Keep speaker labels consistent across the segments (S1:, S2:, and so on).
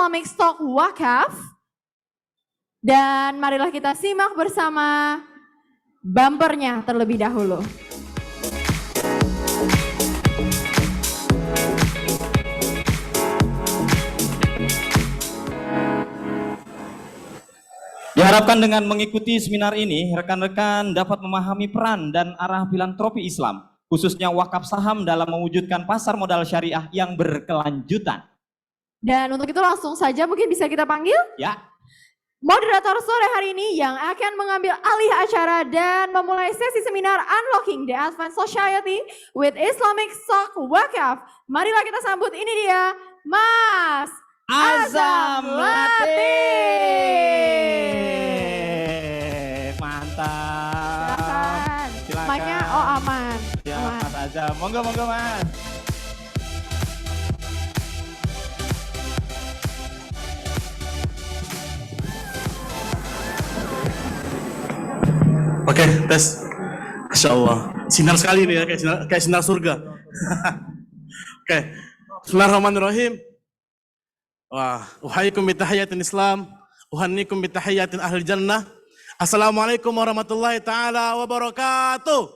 S1: Islamic Stock Wakaf. Dan marilah kita simak bersama bumpernya terlebih dahulu.
S2: Diharapkan dengan mengikuti seminar ini, rekan-rekan dapat memahami peran dan arah filantropi Islam, khususnya wakaf saham dalam mewujudkan pasar modal syariah yang berkelanjutan.
S1: Dan untuk itu langsung saja mungkin bisa kita panggil?
S2: Ya.
S1: Moderator sore hari ini yang akan mengambil alih acara dan memulai sesi seminar Unlocking the Advanced Society with Islamic Stock Wakaf. Marilah kita sambut ini dia, Mas Azam Latif.
S2: Mantap.
S1: Silakan. Mic-nya aman.
S2: Ya,
S1: aman.
S2: Mas Azam. Monggo Mas.
S3: Oke, tes. Masya Allah. Sinar sekali nih ya, kayak sinar surga. Oke. Bismillahirrahmanirrahim. Uhayyikum bitahiyatin Islam. Uhannikum bitahiyatin ahli jannah. Assalamualaikum warahmatullahi ta'ala wabarakatuh.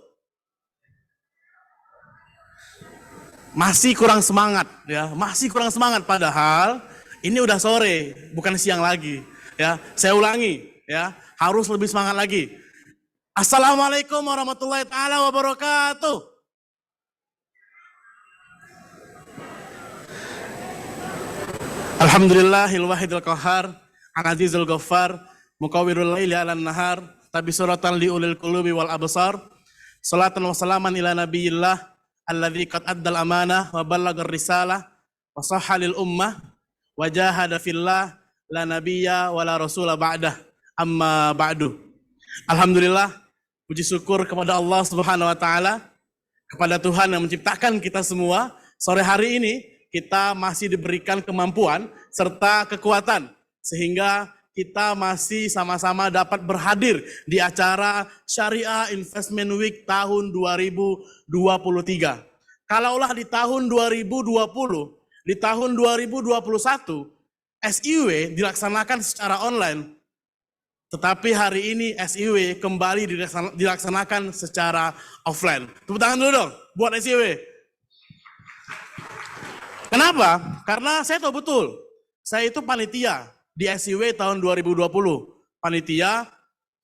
S3: Masih kurang semangat ya, masih kurang semangat padahal ini udah sore, bukan siang lagi ya. Saya ulangi ya, harus lebih semangat lagi. Assalamualaikum warahmatullahi ta'ala wabarakatuh. Alhamdulillahil wahidil qahar, al-azizul ghaffar, muqawwirul laili 'alan nahar, tabisuratan liulil qulubi wal absar. Salatan wa salaman ila nabiyillah alladzi qad addal amanah wa ballagar risalah wa sahhalil ummah wa jahada fillah la nabiyya wa la rasula ba'dah. Amma ba'du. Alhamdulillah, puji syukur kepada Allah Subhanahu wa taala, kepada Tuhan yang menciptakan kita semua. Sore hari ini kita masih diberikan kemampuan serta kekuatan sehingga kita masih sama-sama dapat berhadir di acara Syariah Investment Week tahun 2023. Kalaulah di tahun 2020, di tahun 2021 SIW dilaksanakan secara online, tetapi hari ini SIW kembali dilaksanakan secara offline. Tepuk tangan dulu dong buat SIW. Kenapa? Karena saya tahu betul, saya itu panitia di SIW tahun 2020. Panitia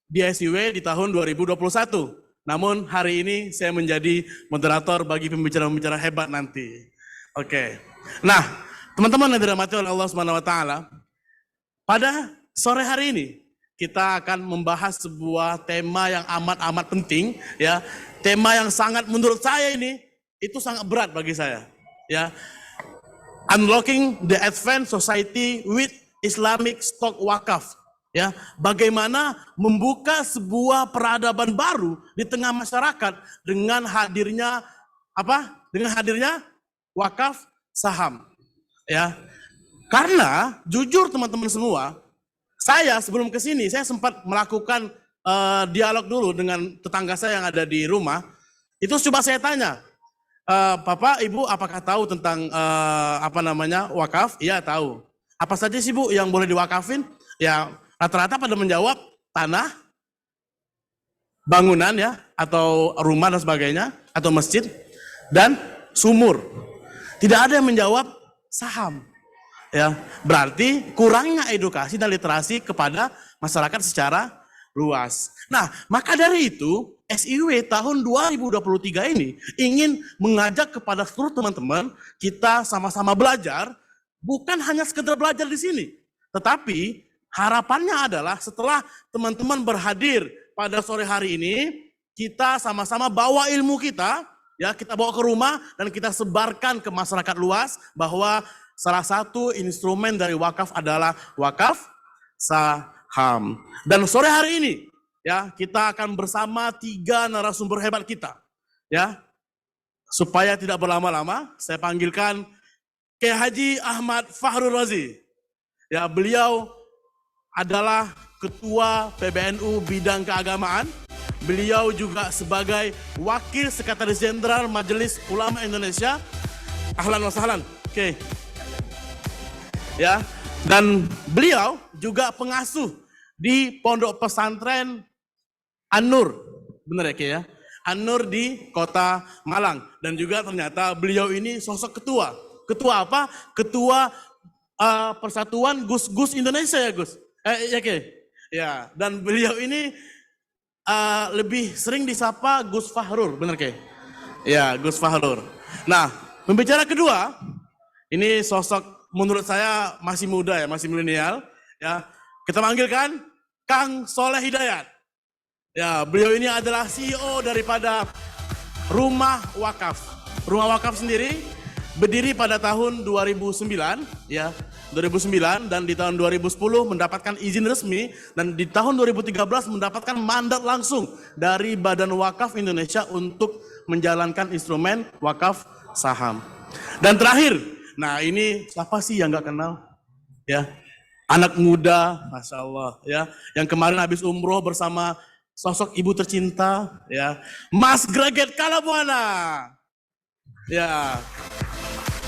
S3: di SIW di tahun 2021. Namun hari ini saya menjadi moderator bagi pembicara-pembicara hebat nanti. Oke. Nah, teman-teman yang dirahmati oleh Allah Subhanahu wa taala, pada sore hari ini kita akan membahas sebuah tema yang amat-amat penting ya. Tema yang sangat menurut saya ini itu sangat berat bagi saya ya. Unlocking the Advanced Society with Islamic Stock Wakaf ya. Bagaimana membuka sebuah peradaban baru di tengah masyarakat dengan hadirnya apa? Dengan hadirnya wakaf saham ya. Karena jujur teman-teman semua, saya sebelum ke sini, saya sempat melakukan dialog dulu dengan tetangga saya yang ada di rumah. Itu coba saya tanya, Bapak, Ibu, apakah tahu tentang wakaf? Iya, tahu. Apa saja sih Bu yang boleh diwakafin? Ya, rata-rata pada menjawab tanah, bangunan ya, atau rumah dan sebagainya, atau masjid, dan sumur. Tidak ada yang menjawab saham. Ya, berarti kurangnya edukasi dan literasi kepada masyarakat secara luas. Nah, maka dari itu SIW tahun 2023 ini ingin mengajak kepada seluruh teman-teman kita sama-sama belajar, bukan hanya sekedar belajar di sini, tetapi harapannya adalah setelah teman-teman berhadir pada sore hari ini, kita sama-sama bawa ilmu kita, ya kita bawa ke rumah dan kita sebarkan ke masyarakat luas bahwa salah satu instrumen dari wakaf adalah wakaf saham. Dan sore hari ini ya kita akan bersama 3 narasumber hebat kita. Ya. Supaya tidak berlama-lama, saya panggilkan Kiai Haji Ahmad Fahrul Razi. Ya, beliau adalah Ketua PBNU bidang keagamaan. Beliau juga sebagai Wakil Sekretaris Jenderal Majelis Ulama Indonesia. Ahlan wa sahlan. Oke. Ya, Dan beliau juga pengasuh di Pondok Pesantren An-Nur, benar ya Ki ya? An-Nur di Kota Malang. Dan juga ternyata beliau ini sosok ketua. Ketua apa? Ketua Persatuan Gus-Gus Indonesia ya Gus? Ya Ki? Ya, dan beliau ini lebih sering disapa Gus Fahrur, benar Ki? Ya, Gus Fahrur. Nah, pembicara kedua, ini sosok menurut saya masih muda ya, masih milenial. Ya, kita panggilkan Kang Soleh Hidayat. Ya, beliau ini adalah CEO daripada Rumah Wakaf. Rumah Wakaf sendiri berdiri pada tahun 2009, ya, 2009 dan di tahun 2010 mendapatkan izin resmi dan di tahun 2013 mendapatkan mandat langsung dari Badan Wakaf Indonesia untuk menjalankan instrumen wakaf saham. Dan terakhir, nah ini siapa sih yang nggak kenal? Ya, anak muda, masya Allah, ya, yang kemarin habis umroh bersama sosok ibu tercinta, ya, Mas Greget Kalabuana, ya,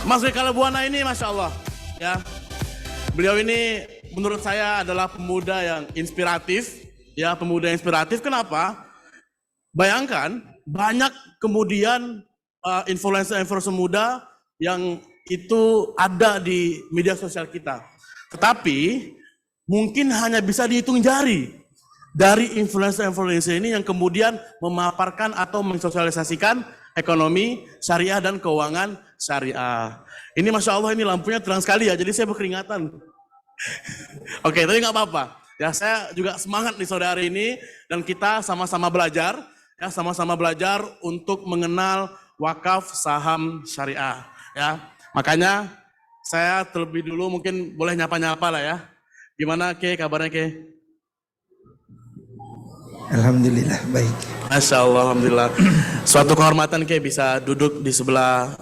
S3: Mas Greget Kalabuana ini, masya Allah, ya, beliau ini menurut saya adalah pemuda yang inspiratif, ya, pemuda yang inspiratif. Kenapa? Bayangkan banyak kemudian influencer-influencer muda yang itu ada di media sosial kita. Tetapi mungkin hanya bisa dihitung jari dari influencer-influencer ini yang kemudian memaparkan atau mensosialisasikan ekonomi syariah dan keuangan syariah. Ini Masya Allah ini lampunya terang sekali ya, jadi saya berkeringatan. Oke, tapi nggak apa-apa. Ya, saya juga semangat nih sore hari ini dan kita sama-sama belajar, ya, sama-sama belajar untuk mengenal wakaf saham syariah. Ya, makanya saya terlebih dulu mungkin boleh nyapa-nyapa lah ya. Gimana Ke, kabarnya Ke?
S4: Alhamdulillah, baik.
S3: Masya Allah, Alhamdulillah. Suatu kehormatan Ke bisa duduk di sebelah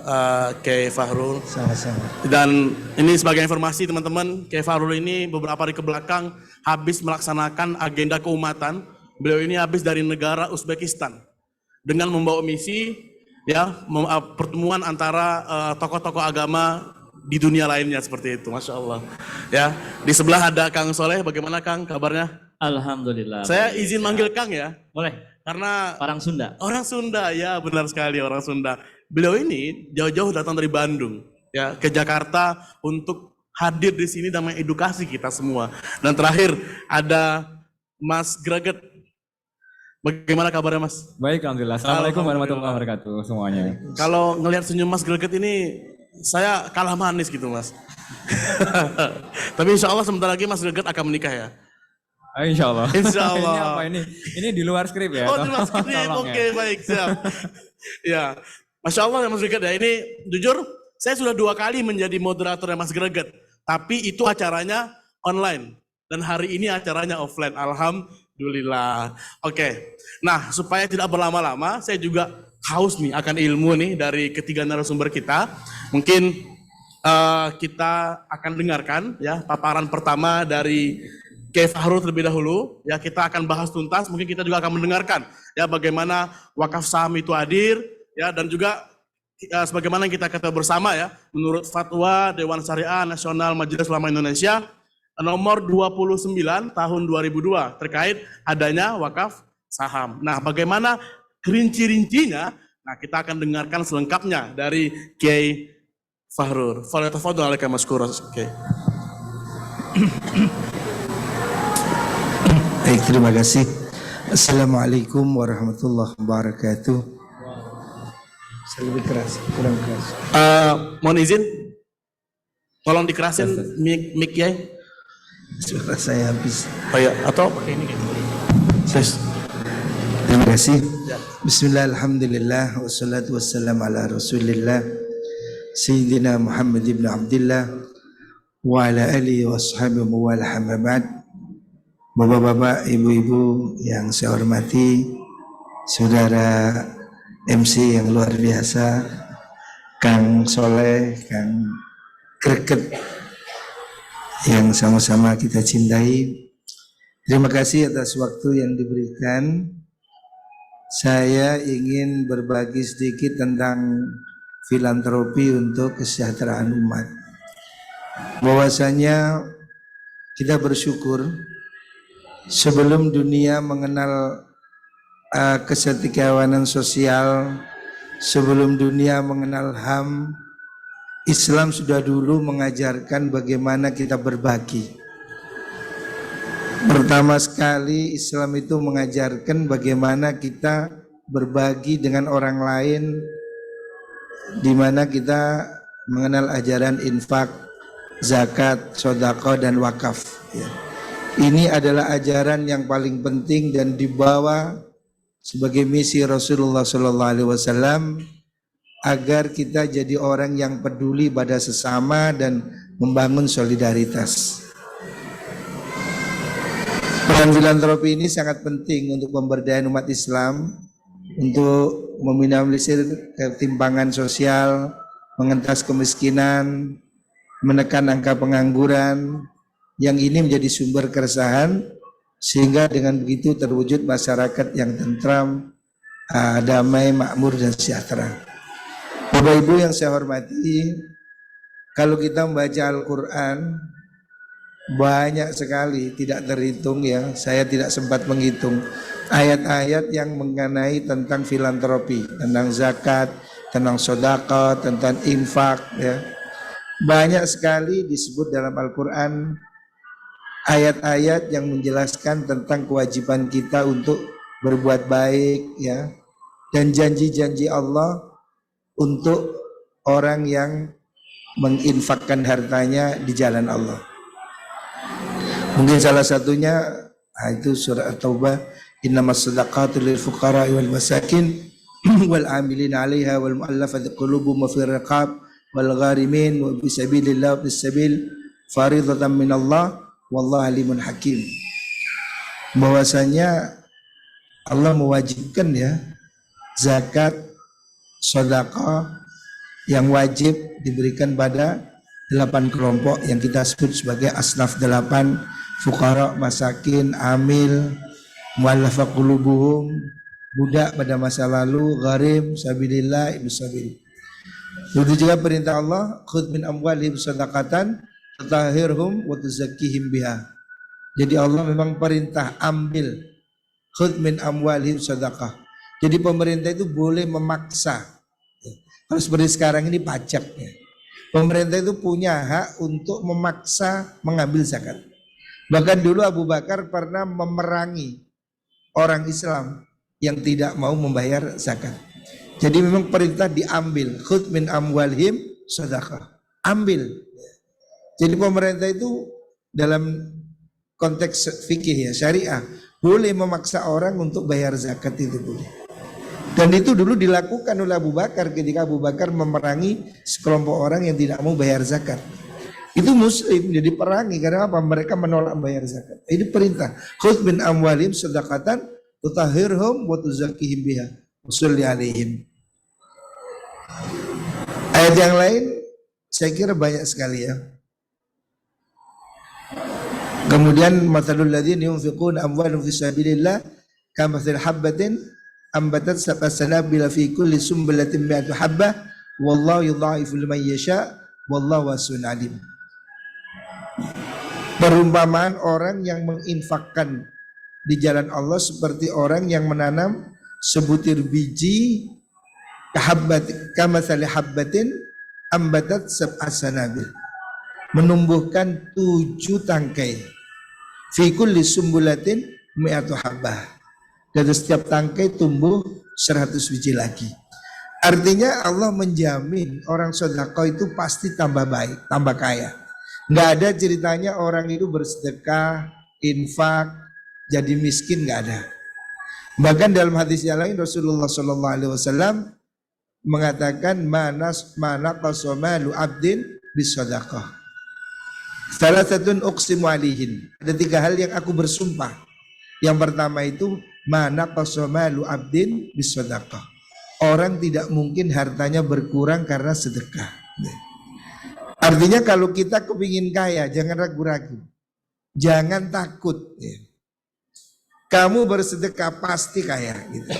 S3: Ke Fahrul.
S4: Sama-sama.
S3: Dan ini sebagai informasi teman-teman, Ke Fahrul ini beberapa hari kebelakang habis melaksanakan agenda keumatan. Beliau ini habis dari negara Uzbekistan dengan membawa misi, ya, pertemuan antara tokoh-tokoh agama di dunia lainnya seperti itu, Masya Allah. Ya, di sebelah ada Kang Soleh. Bagaimana Kang kabarnya?
S5: Alhamdulillah.
S3: Saya izin manggil Kang ya.
S5: Boleh.
S3: Karena
S5: Orang Sunda.
S3: orang Sunda, ya benar sekali orang Sunda. Beliau ini jauh-jauh datang dari Bandung, ya, ke Jakarta untuk hadir di sini dan mengedukasi kita semua. Dan terakhir ada Mas Greget. Bagaimana kabarnya Mas?
S6: Baik, Alhamdulillah. Assalamualaikum warahmatullahi wabarakatuh semuanya.
S3: Kalau ngelihat senyum Mas Greget ini, saya kalah manis gitu Mas. Tapi insya Allah sebentar lagi Mas Greget akan menikah ya.
S6: Insya Allah.
S3: Insya Allah.
S6: Ini apa ini? Ini di luar skrip ya?
S3: Oh, di luar skrip,
S6: Tolong
S3: oke,
S6: ya.
S3: baik, siap. Ya, Masya Allah ya Mas Greget ya. Ini jujur, saya sudah 2 kali menjadi moderatornya Mas Greget. Tapi itu acaranya online. Dan hari ini acaranya offline. Alhamdulillah. Oke, nah supaya tidak berlama-lama, saya juga haus nih akan ilmu nih dari ketiga narasumber kita. Mungkin kita akan dengarkan ya paparan pertama dari Kiai Fahrul terlebih dahulu. Ya, kita akan bahas tuntas. Mungkin kita juga akan mendengarkan ya bagaimana wakaf saham itu hadir ya, dan juga sebagaimana yang kita ketahui bersama ya, menurut fatwa Dewan Syariah Nasional Majelis Ulama Indonesia nomor 29 tahun 2002 terkait adanya wakaf saham. Nah, bagaimana rinci-rincinya? Nah, kita akan dengarkan selengkapnya dari Kiai Fahrul. Falyatafadhal alaika maskura. Oke.
S4: Baik, terima kasih. Assalamualaikum warahmatullahi wabarakatuh. Saya lebih keras, kurang keras.
S3: Mohon izin, tolong dikerasin mic ya.
S4: Suara saya habis.
S3: Oh ya, atau pakai ini gitu.
S4: Terima kasih. Bismillah, alhamdulillah, wassalatu wassalamu ala rasulillah Sayyidina Muhammad ibn Abdullah wa ala alihi wa ashabihi wa ala hamabad. Bapak-bapak, ibu-ibu yang saya hormati, saudara MC yang luar biasa, Kang Soleh, Kang Greget yang sama-sama kita cintai. Terima kasih atas waktu yang diberikan. Saya ingin berbagi sedikit tentang filantropi untuk kesejahteraan umat. Bahwasanya kita bersyukur sebelum dunia mengenal kesetikawanan sosial, sebelum dunia mengenal HAM, Islam sudah dulu mengajarkan bagaimana kita berbagi. Pertama sekali Islam itu mengajarkan bagaimana kita berbagi dengan orang lain, di mana kita mengenal ajaran infak, zakat, sedekah dan wakaf. Ini adalah ajaran yang paling penting dan dibawa sebagai misi Rasulullah SAW agar kita jadi orang yang peduli pada sesama dan membangun solidaritas. Peran filantropi ini sangat penting untuk pemberdayaan umat Islam, untuk meminimalisir ketimpangan sosial, mengentas kemiskinan, menekan angka pengangguran, yang ini menjadi sumber keresahan, sehingga dengan begitu terwujud masyarakat yang tentram, damai, makmur dan sejahtera. Bapak Ibu yang saya hormati, kalau kita membaca Al-Quran, banyak sekali, tidak terhitung ya, saya tidak sempat menghitung ayat-ayat yang mengenai tentang filantropi, tentang zakat, tentang sedekah, tentang infak ya. Banyak sekali disebut dalam Al-Quran ayat-ayat yang menjelaskan tentang kewajiban kita untuk berbuat baik ya, dan janji-janji Allah untuk orang yang menginfakkan hartanya di jalan Allah. Mungkin salah satunya itu surah At-Taubah, innamas shadaqatu lil fuqara wal masakin wal amilin 'alaiha wal mu'allafati qulubuhum wa fir riqab wal gharimin wa fi sabilillah wa sabil faridatan minallah wallahu alimun hakim. Bahwasanya Allah mewajibkan ya zakat, sedekah yang wajib diberikan pada 8 kelompok yang kita sebut sebagai asnaf 8, fuqara, masakin, amil, mu'allafa qulubuhum, budak pada masa lalu, gharim, sabilillah, ibnu sabil. Begitu juga perintah Allah, khudh min amwalihim shadaqatan tutahhirhum wa tuzakkihim biha. Jadi Allah memang perintah ambil, khudh min amwalihim shadaqah. Jadi pemerintah itu boleh memaksa. Kalau seperti sekarang ini pajaknya. Pemerintah itu punya hak untuk memaksa mengambil zakat. Bahkan dulu Abu Bakar pernah memerangi orang Islam yang tidak mau membayar zakat. Jadi memang perintah diambil, khudh min amwalihim shadaqah. Ambil. Jadi pemerintah itu dalam konteks fikih ya, syariah, boleh memaksa orang untuk bayar zakat, itu boleh. Dan itu dulu dilakukan oleh Abu Bakar ketika Abu Bakar memerangi sekelompok orang yang tidak mau bayar zakat. Itu muslim, jadi perangi karena apa? Mereka menolak bayar zakat. Ini perintah. Khudh min amwalihim shadaqatan tutahhirhum wa tuzakkihim biha wa sholli alaihim. Ayat yang lain saya kira banyak sekali ya. Kemudian mathalul ladzina yunfiquna amwalahum fi sabilillah kamathali habbatin ambatat sab'a sanabila fi kulli sumbulatin mi'atu habbah wallahu yudha'ifu liman yasha wallahu wasi'un 'alim. Perumpamaan orang yang menginfakkan di jalan Allah seperti orang yang menanam sebutir biji kamathali habbatin ambatat sab'a sanabil, menumbuhkan 7 tangkai, fi kulli sumbulatin mi'atu habbah, dari setiap tangkai tumbuh 100 biji lagi. Artinya Allah menjamin orang sedekah itu pasti tambah baik, tambah kaya. Nggak ada ceritanya orang itu bersedekah, infak, jadi miskin, nggak ada. Bahkan dalam hadis yang lain Rasulullah SAW mengatakan mana qasamalu abdin bisadaqah. Salah satu uqsimu alihin. Ada 3 hal yang aku bersumpah. Yang pertama itu mana qasamalu abdin bisadaqah. Orang tidak mungkin hartanya berkurang karena sedekah. Artinya kalau kita kepingin kaya, jangan ragu-ragu, jangan takut. Kamu bersedekah pasti kaya. Gitu.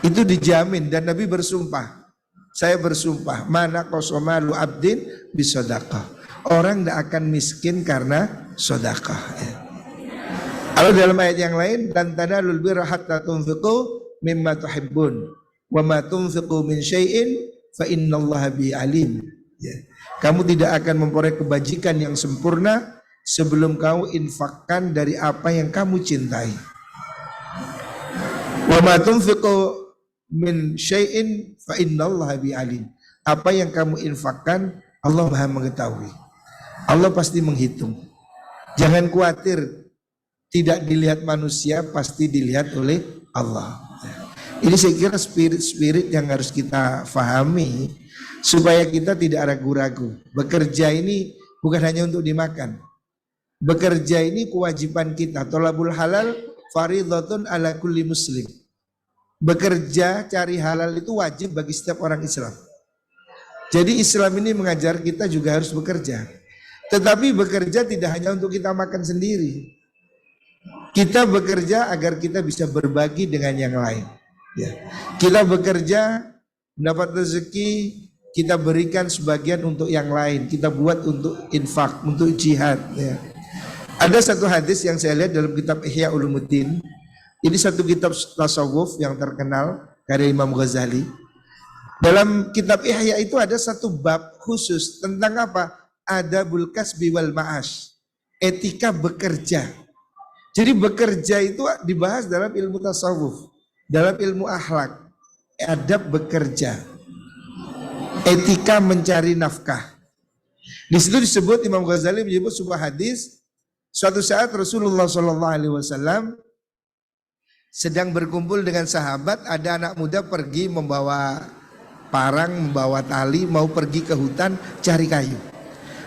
S4: Itu dijamin dan Nabi bersumpah. Saya bersumpah, mana qasamalu abdin bisadaqah. orang tidak akan miskin karena sedekah. Ya. Kalau dalam ayat yang lain, dan tanalul birra hatta tunfiqu mimma tuhibbun wa ma tunfiqu min syai'in fa innallaha bi alim. Ya. Kamu tidak akan memperoleh kebajikan yang sempurna sebelum kamu infakkan dari apa yang kamu cintai. Wa ma tunfiqu min syai'in fa innallaha bi alim. Apa yang kamu infakkan, Allah Maha mengetahui. Allah pasti menghitung. Jangan khawatir, tidak dilihat manusia, pasti dilihat oleh Allah. Ini saya kira spirit-spirit yang harus kita fahami supaya kita tidak ragu-ragu. Bekerja ini bukan hanya untuk dimakan. Bekerja ini kewajiban kita. Thalabul halal faridhatun ala kulli muslim. Bekerja cari halal itu wajib bagi setiap orang Islam. Jadi Islam ini mengajar kita juga harus bekerja. Tetapi bekerja tidak hanya untuk kita makan sendiri. Kita bekerja agar kita bisa berbagi dengan yang lain. Ya. Kita bekerja, mendapat rezeki, kita berikan sebagian untuk yang lain. Kita buat untuk infak, untuk jihad. Ya. Ada satu hadis yang saya lihat dalam kitab Ihya Ulumuddin. Ini satu kitab tasawuf yang terkenal karya Imam Ghazali. Dalam kitab Ihya itu ada satu bab khusus tentang apa? Adabul kasbi wal ma'ash. Etika bekerja. Jadi bekerja itu dibahas dalam ilmu tasawuf, dalam ilmu akhlak, adab bekerja, etika mencari nafkah. Di situ disebut, Imam Ghazali menyebut sebuah hadis, suatu saat Rasulullah SAW sedang berkumpul dengan sahabat, ada anak muda pergi membawa parang, membawa tali, mau pergi ke hutan cari kayu.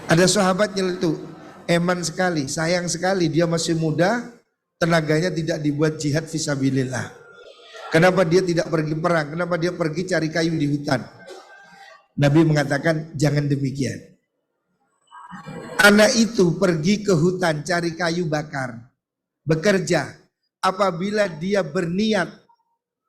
S4: Ada sahabat nyeletuk, eman sekali, sayang sekali dia masih muda, tenaganya tidak dibuat jihad fisabilillah. Kenapa dia tidak pergi perang? Kenapa dia pergi cari kayu di hutan? Nabi mengatakan jangan demikian. Anak itu pergi ke hutan cari kayu bakar, bekerja. Apabila dia berniat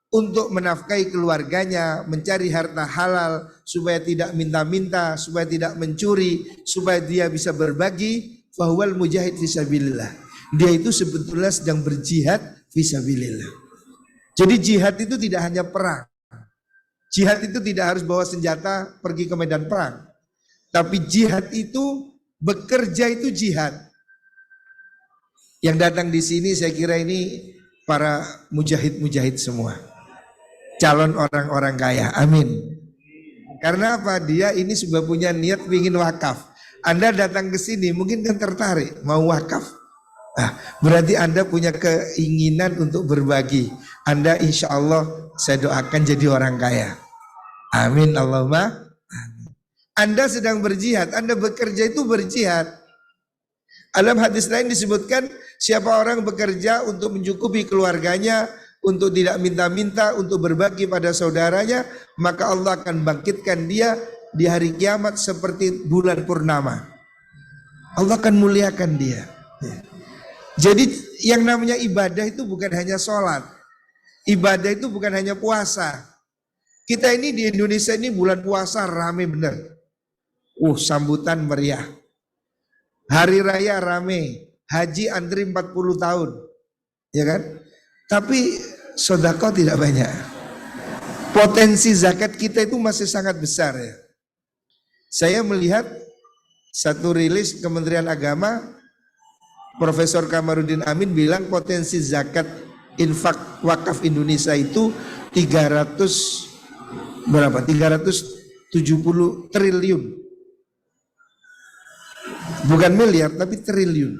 S4: untuk menafkahi keluarganya, mencari harta halal supaya tidak minta-minta, supaya tidak mencuri, supaya dia bisa berbagi, fahuwal mujahid fisabilillah. Dia itu sebetulnya sedang berjihad fisabilillah. Jadi jihad itu tidak hanya perang. Jihad itu tidak harus bawa senjata pergi ke medan perang. Tapi jihad itu, bekerja itu jihad. Yang datang di sini saya kira ini para mujahid-mujahid semua. Calon orang-orang kaya, amin. Karena apa? Dia ini sudah punya niat ingin wakaf. Anda datang ke sini mungkin kan tertarik mau wakaf. Nah, berarti Anda punya keinginan untuk berbagi. Anda insya Allah saya doakan jadi orang kaya. Amin Allahumma. Amin. Anda sedang berjihad, Anda bekerja itu berjihad. Dalam hadis lain disebutkan siapa orang bekerja untuk mencukupi keluarganya, untuk tidak minta-minta, untuk berbagi pada saudaranya, maka Allah akan bangkitkan dia di hari kiamat seperti bulan purnama. Allah akan muliakan dia. Jadi yang namanya ibadah itu bukan hanya sholat. Ibadah itu bukan hanya puasa. Kita ini di Indonesia ini bulan puasa rame bener. Sambutan meriah. Hari raya rame. Haji antri 40 tahun. Ya kan? Tapi sedekah tidak banyak. Potensi zakat kita itu masih sangat besar ya. Saya melihat satu rilis Kementerian Agama, Profesor Kamarudin Amin bilang potensi zakat infak wakaf Indonesia itu 370 triliun. Bukan miliar tapi triliun.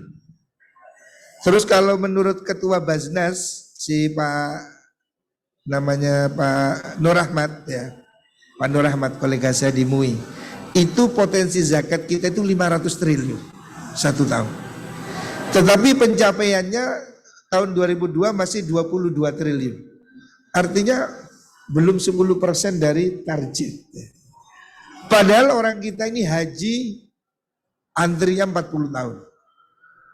S4: Terus kalau menurut Ketua Baznas si Pak Nur Rahmat ya, Pak Nur Rahmat kolega saya di MUI, itu potensi zakat kita itu 500 triliun satu tahun. Tetapi pencapaiannya tahun 2002 masih 22 triliun. Artinya belum 10% dari target. Padahal orang kita ini haji antrinya 40 tahun.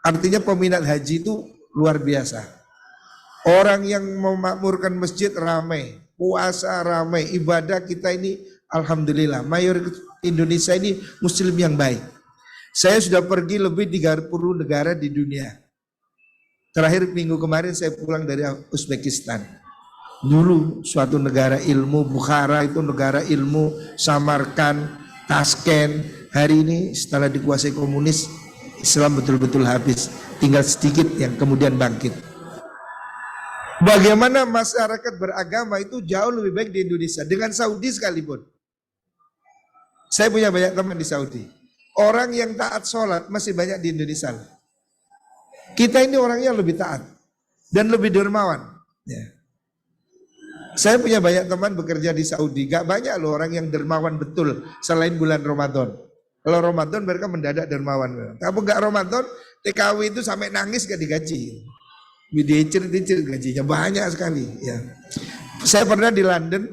S4: Artinya peminat haji itu luar biasa. Orang yang memakmurkan masjid ramai, puasa ramai, ibadah kita ini alhamdulillah mayoritas Indonesia ini muslim yang baik. Saya sudah pergi lebih 30 negara di dunia. Terakhir minggu kemarin saya pulang dari Uzbekistan. Dulu suatu negara ilmu, Bukhara itu negara ilmu, Samarkand, Tashkent. Hari ini setelah dikuasai komunis, Islam betul-betul habis. Tinggal sedikit yang kemudian bangkit. Bagaimana masyarakat beragama itu jauh lebih baik di Indonesia. Dengan Saudi sekalipun. Saya punya banyak teman di Saudi. Orang yang taat sholat masih banyak di Indonesia. Kita ini orangnya lebih taat. Dan lebih dermawan. Ya. Saya punya banyak teman bekerja di Saudi. Gak banyak loh orang yang dermawan betul selain bulan Ramadan. Kalau Ramadan mereka mendadak dermawan. Kalau gak Ramadan, TKW itu sampai nangis gak digaji. Dicir gajinya banyak sekali. Ya. Saya pernah di London,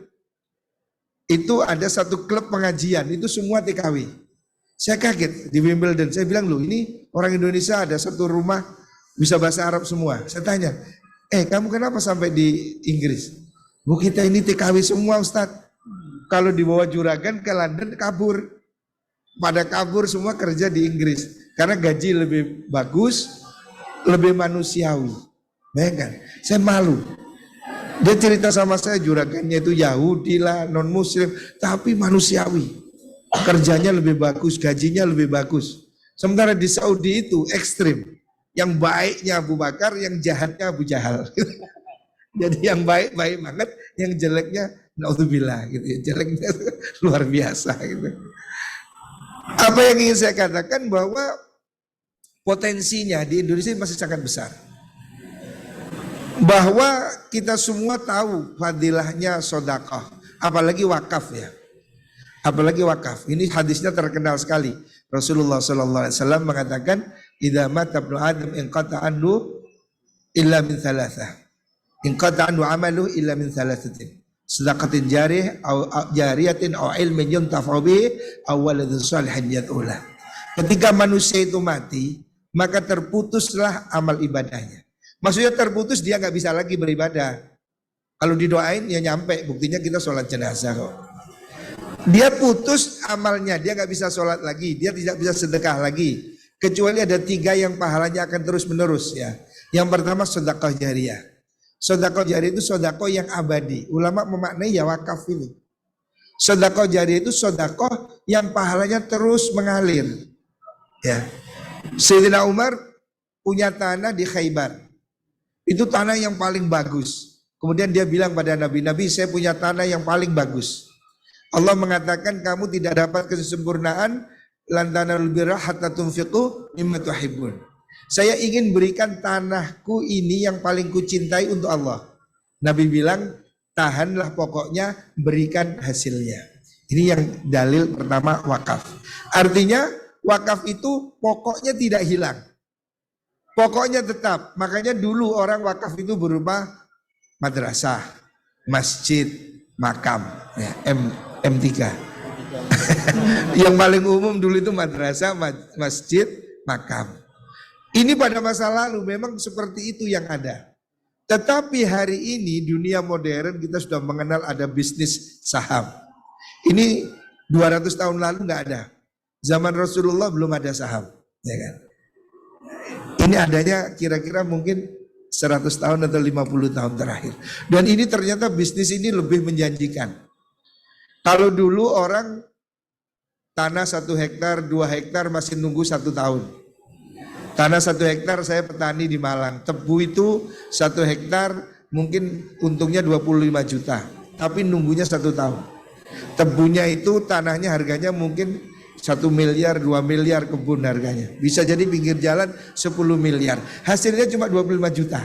S4: itu ada satu klub pengajian, itu semua TKW. Saya kaget di Wimbledon, saya bilang loh ini orang Indonesia ada satu rumah bisa bahasa Arab semua. Saya tanya, kamu kenapa sampai di Inggris? Bu kita ini TKW semua Ustadz. Kalau dibawa juragan ke London kabur. Pada kabur semua kerja di Inggris. Karena gaji lebih bagus, lebih manusiawi. Bayangkan, saya malu. Dia cerita sama saya juragannya itu Yahudi lah, non muslim, tapi manusiawi. Kerjanya lebih bagus, gajinya lebih bagus. Sementara di Saudi itu ekstrim. Yang baiknya Abu Bakar, yang jahatnya Abu Jahal. Jadi yang baik-baik banget, yang jeleknya naudzubillah gitu ya. Jeleknya luar biasa gitu. Apa yang ingin saya katakan bahwa potensinya di Indonesia masih sangat besar. Bahwa kita semua tahu fadilahnya sedekah, apalagi wakaf ya. Apalagi wakaf. Ini hadisnya terkenal sekali. Rasulullah SAW mengatakan, "Idza mata ibnu Adam inqata anhu illa min thalathah. Inqata anhu amalu illa min thalathatin. Sedaqatin jariyatin aw ilmin yuntafa'u bihi aw waladun shalihin yad'ulah." Ketika manusia itu mati, maka terputuslah amal ibadahnya. Maksudnya terputus, dia nggak bisa lagi beribadah. Kalau didoain ya nyampe, buktinya kita sholat jenazah kok. Dia putus amalnya, dia nggak bisa sholat lagi, dia tidak bisa sedekah lagi. Kecuali ada 3 yang pahalanya akan terus menerus ya. Yang pertama sedekah jariyah. Sedekah jariyah itu sedekah yang abadi. Ulama memaknai ya wakaf ini. Sedekah jariyah itu sedekah yang pahalanya terus mengalir. Ya. Sayyidina Umar punya tanah di Khaybar. Itu tanah yang paling bagus. Kemudian dia bilang pada Nabi, "Nabi, saya punya tanah yang paling bagus." Allah mengatakan kamu tidak dapat kesempurnaan lantanal birra hatta tunfiqu mimma tuhibbun. Saya ingin berikan tanahku ini yang paling kucintai untuk Allah. Nabi bilang, tahanlah pokoknya, berikan hasilnya. Ini yang dalil pertama wakaf. Artinya wakaf itu pokoknya tidak hilang. Pokoknya tetap. Makanya dulu orang wakaf itu berupa madrasah, masjid, makam, ya, M3. Yang paling umum dulu itu madrasah, masjid, makam. Ini pada masa lalu memang seperti itu yang ada. Tetapi hari ini dunia modern kita sudah mengenal ada bisnis saham. Ini 200 tahun lalu nggak ada. Zaman Rasulullah belum ada saham, ya kan? Ini adanya kira-kira mungkin 100 tahun atau 50 tahun terakhir. Dan ini ternyata bisnis ini lebih menjanjikan. Kalau dulu orang tanah 1 hektar, 2 hektar masih nunggu 1 tahun. Tanah 1 hektar saya petani di Malang. Tebu itu 1 hektar mungkin untungnya 25 juta. Tapi nunggunya 1 tahun. Tebunya itu tanahnya harganya mungkin 1 miliar, 2 miliar kebun harganya. Bisa jadi pinggir jalan 10 miliar. Hasilnya cuma 25 juta.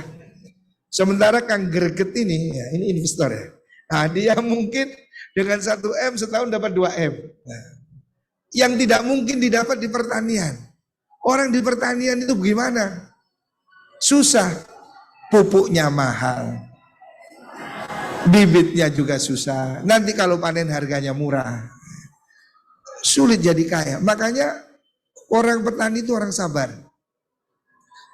S4: Sementara Kang Greget ini, ya, ini investor ya. Nah, dia mungkin dengan 1 M setahun dapat 2 M. Nah, yang tidak mungkin didapat di pertanian. Orang di pertanian itu gimana? Susah. Pupuknya mahal. Bibitnya juga susah. Nanti kalau panen harganya murah. Sulit jadi kaya. Makanya orang petani itu orang sabar.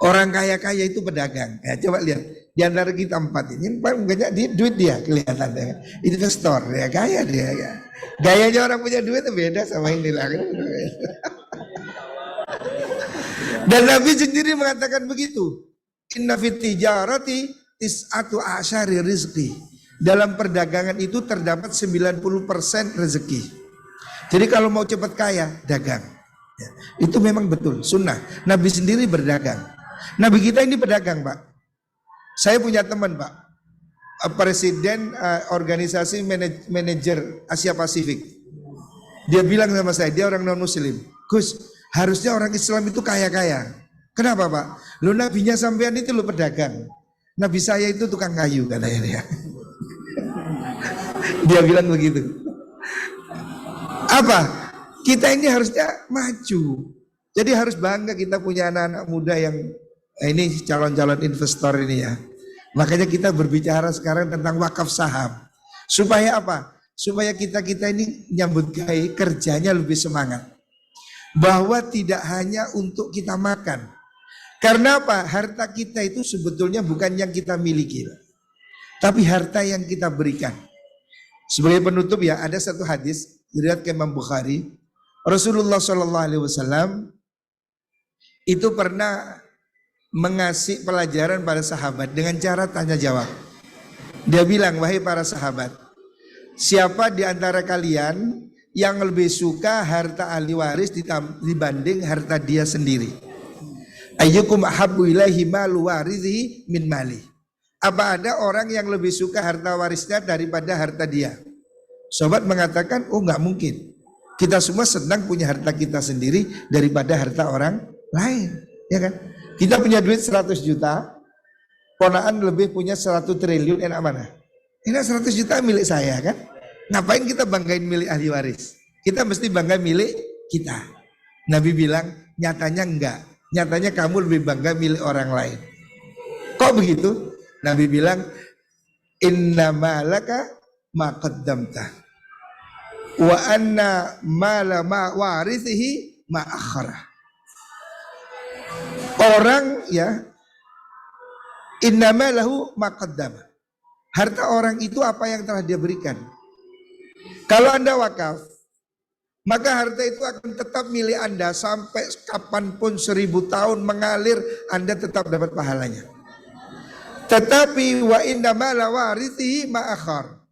S4: Orang kaya-kaya itu pedagang. Ya, coba lihat. Di antara kita 4 ini paling banyak duit dia kelihatannya. Investor ya, kaya dia ya. Gayanya orang punya duit beda sama ini lah. Dan Nabi sendiri mengatakan begitu. Inna fit tijarati tis'atu asyari rizki. Dalam perdagangan itu terdapat 90% rezeki. Jadi kalau mau cepat kaya, dagang. Ya, itu memang betul, sunnah. Nabi sendiri berdagang. Nabi kita ini pedagang, Pak. Saya punya teman, Pak. Presiden organisasi manajer Asia Pasifik. Dia bilang sama saya, dia orang non muslim. Gus, harusnya orang Islam itu kaya-kaya. Kenapa, Pak? Lo nabinya sampean itu lo pedagang. Nabi saya itu tukang kayu, katanya dia. Dia bilang begitu. Apa? Kita ini harusnya maju. Jadi harus bangga kita punya anak-anak muda yang ini calon-calon investor ini ya. Makanya kita berbicara sekarang tentang wakaf saham. Supaya apa? Supaya kita ini nyambut gaya kerjanya lebih semangat. Bahwa tidak hanya untuk kita makan. Karena apa? Harta kita itu sebetulnya bukan yang kita miliki. Tapi harta yang kita berikan. Sebagai penutup ya, ada satu hadis diriwayatkan Imam Bukhari. Rasulullah SAW itu pernah mengasih pelajaran pada sahabat dengan cara tanya jawab. Dia bilang, wahai para sahabat, siapa di antara kalian yang lebih suka harta ahli waris dibanding harta dia sendiri? Ayyukum ahabbu ilaihi malu warithi min mali. Apa ada orang yang lebih suka harta warisnya daripada harta dia? Sobat mengatakan, oh nggak mungkin. Kita semua senang punya harta kita sendiri daripada harta orang lain, ya kan? Kita punya duit 100 juta, ponaan lebih punya 100 triliun, enak mana? Enak 100 juta milik saya kan? Ngapain kita banggain milik ahli waris? Kita mesti bangga milik kita. Nabi bilang, nyatanya enggak. Nyatanya kamu lebih bangga milik orang lain. Kok begitu? Nabi bilang, innama laka ma qaddamta. Wa anna mala ma warithihi ma akhara. Orang ya, innama lahu ma qaddama. Harta orang itu apa yang telah dia berikan. Kalau Anda wakaf, maka harta itu akan tetap milik Anda sampai kapanpun 1000 tahun mengalir, Anda tetap dapat pahalanya. Tetapi wa innama la warithihi ma akhar.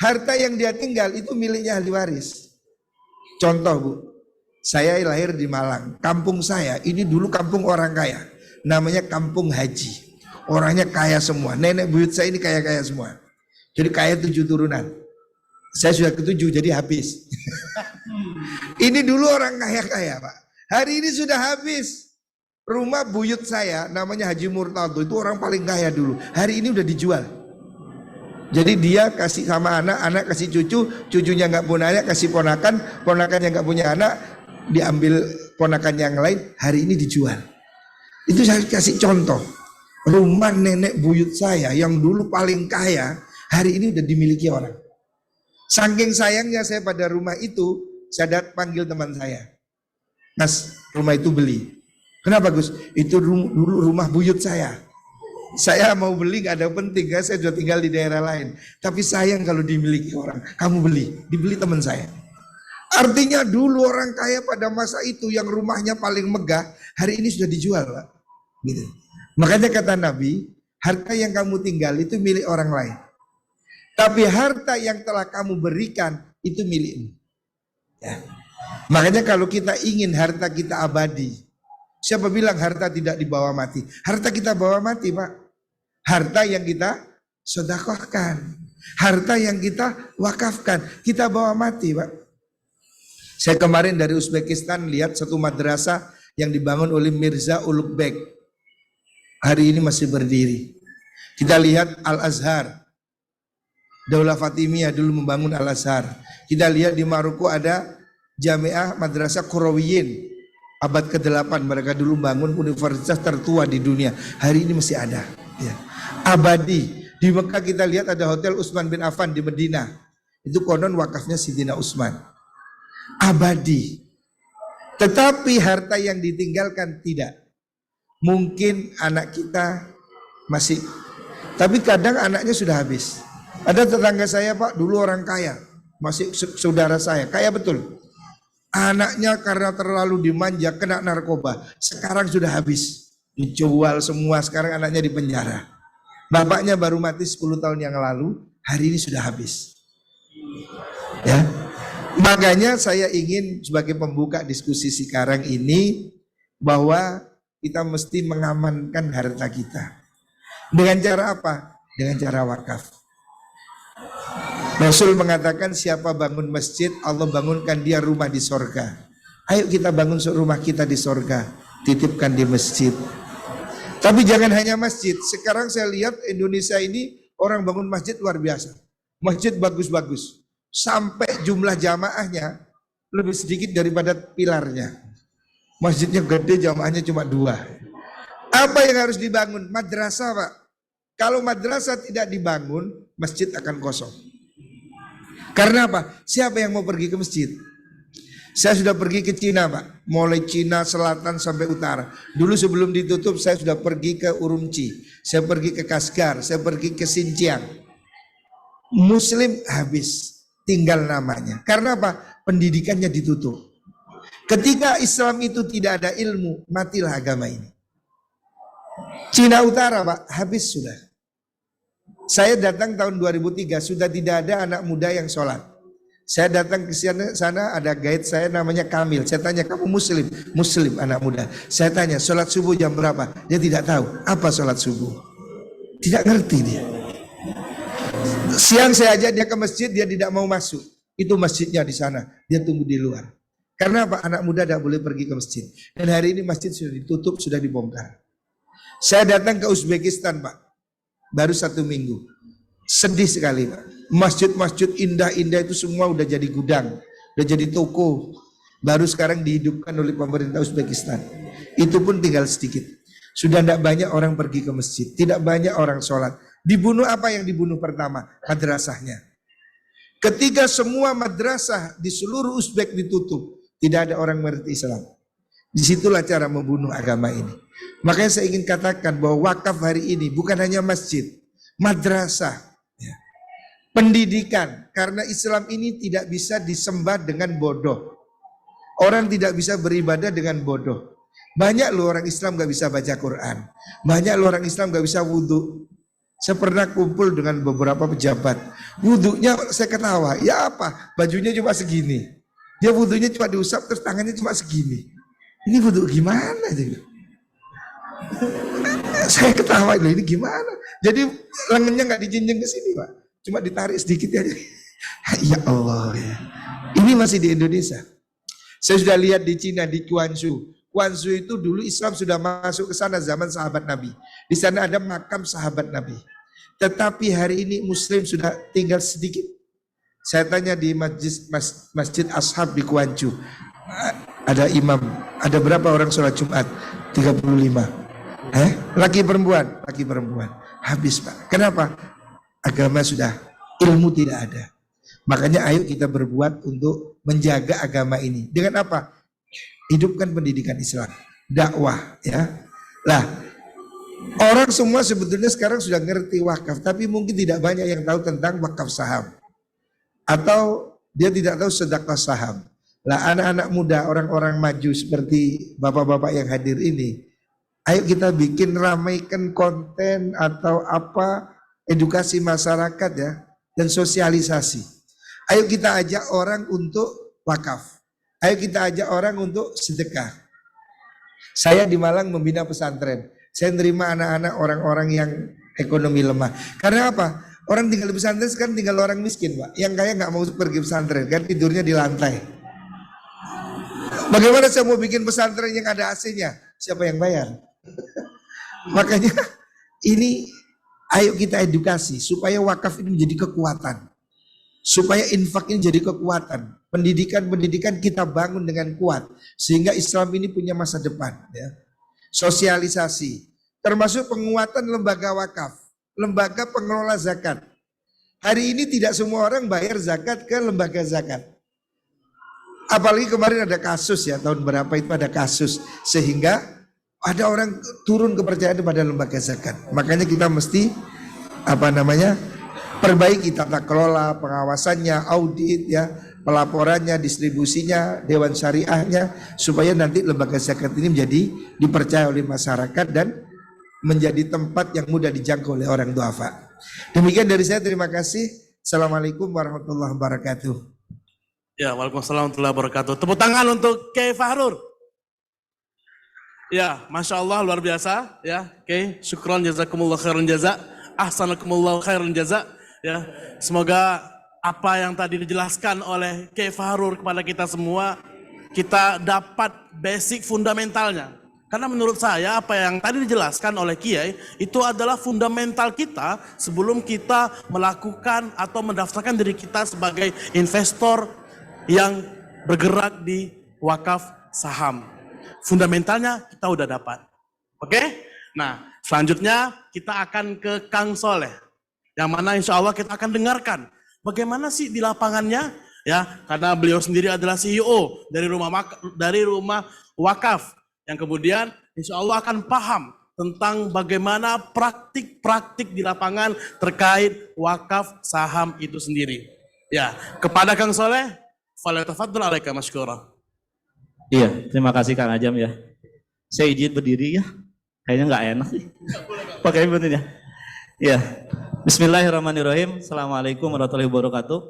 S4: Harta yang dia tinggal itu miliknya ahli waris. Contoh Bu, saya lahir di Malang. Kampung saya ini dulu kampung orang kaya. Namanya Kampung Haji. Orangnya kaya semua. Nenek buyut saya ini kaya-kaya semua. Jadi kaya 7 turunan. Saya sudah ke-7 jadi habis. Ini dulu orang kaya-kaya Pak. Hari ini sudah habis. Rumah buyut saya namanya Haji Murtado. Itu orang paling kaya dulu. Hari ini udah dijual. Jadi dia kasih sama anak, anak kasih cucu, cucunya nggak punya anak kasih ponakan, ponakan yang nggak punya anak diambil ponakan yang lain, hari ini dijual. Itu saya kasih contoh. Rumah nenek buyut saya yang dulu paling kaya, hari ini udah dimiliki orang. Saking sayangnya saya pada rumah itu, saya panggil teman saya. Mas, rumah itu beli. Kenapa Gus? Itu dulu rumah buyut saya. Saya mau beli gak ada penting kan, saya sudah tinggal di daerah lain. Tapi sayang kalau dimiliki orang. Kamu beli, dibeli teman saya. Artinya dulu orang kaya pada masa itu yang rumahnya paling megah, hari ini sudah dijual Pak. Gitu. Makanya kata Nabi, harta yang kamu tinggal itu milik orang lain. Tapi harta yang telah kamu berikan itu milikmu. Ya. Makanya kalau kita ingin harta kita abadi, siapa bilang harta tidak dibawa mati? Harta kita bawa mati Pak. Harta yang kita sedekahkan, harta yang kita wakafkan, kita bawa mati Pak. Saya kemarin dari Uzbekistan lihat satu madrasah yang dibangun oleh Mirza Ulugh Beg. Hari ini masih berdiri. Kita lihat Al-Azhar. Daulah Fatimiyah dulu membangun Al-Azhar. Kita lihat di Maroko ada Jamiah Madrasah Qurawiyin. Abad ke-8 mereka dulu bangun universitas tertua di dunia. Hari ini masih ada. Ya. Abadi. Di Mekah kita lihat ada Hotel Utsman bin Affan di Medina. Itu konon wakafnya Sidina Utsman. Abadi. Tetapi harta yang ditinggalkan tidak. Mungkin anak kita masih. Tapi kadang anaknya sudah habis. Ada tetangga saya Pak, dulu orang kaya. Masih saudara saya, kaya betul. Anaknya karena terlalu dimanja kena narkoba. Sekarang sudah habis. Dijual semua, sekarang anaknya di penjara. Bapaknya baru mati 10 tahun yang lalu, hari ini sudah habis. Ya. Makanya saya ingin sebagai pembuka diskusi sekarang ini bahwa kita mesti mengamankan harta kita. Dengan cara apa? Dengan cara wakaf. Rasul mengatakan siapa bangun masjid, Allah bangunkan dia rumah di sorga. Ayo kita bangun rumah kita di sorga, titipkan di masjid. Tapi jangan hanya masjid. Sekarang saya lihat Indonesia ini orang bangun masjid luar biasa. Masjid bagus-bagus. Sampai jumlah jamaahnya lebih sedikit daripada pilarnya. Masjidnya gede, jamaahnya cuma 2. Apa yang harus dibangun? Madrasah, Pak. Kalau madrasah tidak dibangun, masjid akan kosong. Karena apa? Siapa yang mau pergi ke masjid? Saya sudah pergi ke Cina, Pak. Mulai Cina selatan sampai utara. Dulu sebelum ditutup saya sudah pergi ke Urumqi. Saya pergi ke Kashgar. Saya pergi ke Xinjiang. Muslim habis. Tinggal namanya. Karena apa? Pendidikannya ditutup. Ketika Islam itu tidak ada ilmu, matilah agama ini. Cina Utara, Pak, habis sudah. Saya datang tahun 2003, sudah tidak ada anak muda yang sholat. Saya datang ke sana, ada guide saya namanya Kamil. Saya tanya, kamu muslim? Muslim, anak muda. Saya tanya, sholat subuh jam berapa? Dia tidak tahu. Apa sholat subuh? Tidak ngerti dia. Siang saya ajak dia ke masjid, dia tidak mau masuk. Itu masjidnya di sana, dia tunggu di luar. Karena apa? Anak muda tidak boleh pergi ke masjid. Dan hari ini masjid sudah ditutup, sudah dibongkar. Saya datang ke Uzbekistan, Pak. Baru 1 minggu. Sedih sekali, Pak. Masjid-masjid indah-indah itu semua udah jadi gudang, udah jadi toko. Baru sekarang dihidupkan oleh pemerintah Uzbekistan. Itu pun tinggal sedikit. Sudah tidak banyak orang pergi ke masjid, tidak banyak orang sholat. Dibunuh apa yang dibunuh pertama? Madrasahnya. Ketika semua madrasah di seluruh Uzbek ditutup, tidak ada orang mengerti Islam. Disitulah cara membunuh agama ini. Makanya saya ingin katakan bahwa wakaf hari ini bukan hanya masjid, madrasah, ya. Pendidikan. Karena Islam ini tidak bisa disembah dengan bodoh. Orang tidak bisa beribadah dengan bodoh. Banyak loh orang Islam gak bisa baca Quran. Banyak loh orang Islam gak bisa wudhu. Saya pernah kumpul dengan beberapa pejabat. Wudhunya saya ketawa. Ya apa? Bajunya cuma segini. Dia wudhunya cuma diusap terus tangannya cuma segini. Ini wudhu gimana? Saya ketawa, loh ini gimana? Jadi lengannya nggak dijinjing ke sini, Pak. Cuma ditarik sedikit aja. Ya Allah ya. Ini masih di Indonesia. Saya sudah lihat di Cina, di Guangzhou. Guangzhou itu dulu Islam sudah masuk ke sana zaman sahabat Nabi. Di sana ada makam sahabat Nabi. Tetapi hari ini Muslim sudah tinggal sedikit. Saya tanya di Masjid Ashab di Guangzhou. Ada imam, ada berapa orang sholat Jumat? 35. Laki perempuan? Laki perempuan. Habis, Pak. Kenapa? Agama sudah, ilmu tidak ada. Makanya ayo kita berbuat untuk menjaga agama ini. Dengan apa? Hidupkan pendidikan Islam. Dakwah, ya. Lah, orang semua sebetulnya sekarang sudah ngerti wakaf, tapi mungkin tidak banyak yang tahu tentang wakaf saham. Atau dia tidak tahu sedekah saham. Lah, anak-anak muda, orang-orang maju seperti bapak-bapak yang hadir ini, ayo kita bikin, ramaikan konten atau apa, edukasi masyarakat ya, dan sosialisasi. Ayo kita ajak orang untuk wakaf. Ayo kita ajak orang untuk sedekah. Saya di Malang membina pesantren. Saya nerima anak-anak orang-orang yang ekonomi lemah. Karena apa? Orang tinggal di pesantren sekarang tinggal orang miskin, Pak. Yang kaya nggak mau pergi pesantren, kan tidurnya di lantai. Bagaimana saya mau bikin pesantren yang ada AC-nya? Siapa yang bayar? Makanya ini ayo kita edukasi supaya wakaf ini menjadi kekuatan. Supaya infak ini jadi kekuatan. Pendidikan-pendidikan kita bangun dengan kuat. Sehingga Islam ini punya masa depan. Ya. Sosialisasi. Termasuk penguatan lembaga wakaf. Lembaga pengelola zakat. Hari ini tidak semua orang bayar zakat ke lembaga zakat. Apalagi kemarin ada kasus ya, tahun berapa itu ada kasus. Sehingga ada orang turun kepercayaan pada lembaga zakat. Makanya kita mesti perbaiki tata kelola, pengawasannya, audit ya, pelaporannya, distribusinya, dewan syariahnya, supaya nanti lembaga zakat ini menjadi dipercaya oleh masyarakat dan menjadi tempat yang mudah dijangkau oleh orang duafa. Demikian dari saya, terima kasih. Assalamualaikum warahmatullahi wabarakatuh.
S3: Ya, waalaikumsalam warahmatullahi wabarakatuh. Tepuk tangan untuk Kiai Fahrur. Ya, Masya Allah, luar biasa. Ya, Kiai, syukron jazakumullah khairan jaza. Ahsanakumullah khairan jaza. Ya, semoga apa yang tadi dijelaskan oleh Kiai Fahrur kepada kita semua, kita dapat basic fundamentalnya. Karena menurut saya apa yang tadi dijelaskan oleh Kiai itu adalah fundamental kita sebelum kita melakukan atau mendaftarkan diri kita sebagai investor yang bergerak di wakaf saham. Fundamentalnya kita udah dapat. Oke? Nah, selanjutnya kita akan ke Kang Soleh. Yang mana insya Allah kita akan dengarkan bagaimana sih di lapangannya, ya, karena beliau sendiri adalah CEO dari rumah wakaf yang kemudian insya Allah akan paham tentang bagaimana praktik-praktik di lapangan terkait wakaf saham itu sendiri. Ya, kepada Kang Soleh, falyatafaddal alaika masykura.
S5: Iya, terima kasih Kang Ajam ya. Saya izin berdiri ya, kayaknya nggak enak sih. Pakai bener ya. Ya, Bismillahirrahmanirrahim. Assalamualaikum warahmatullahi wabarakatuh.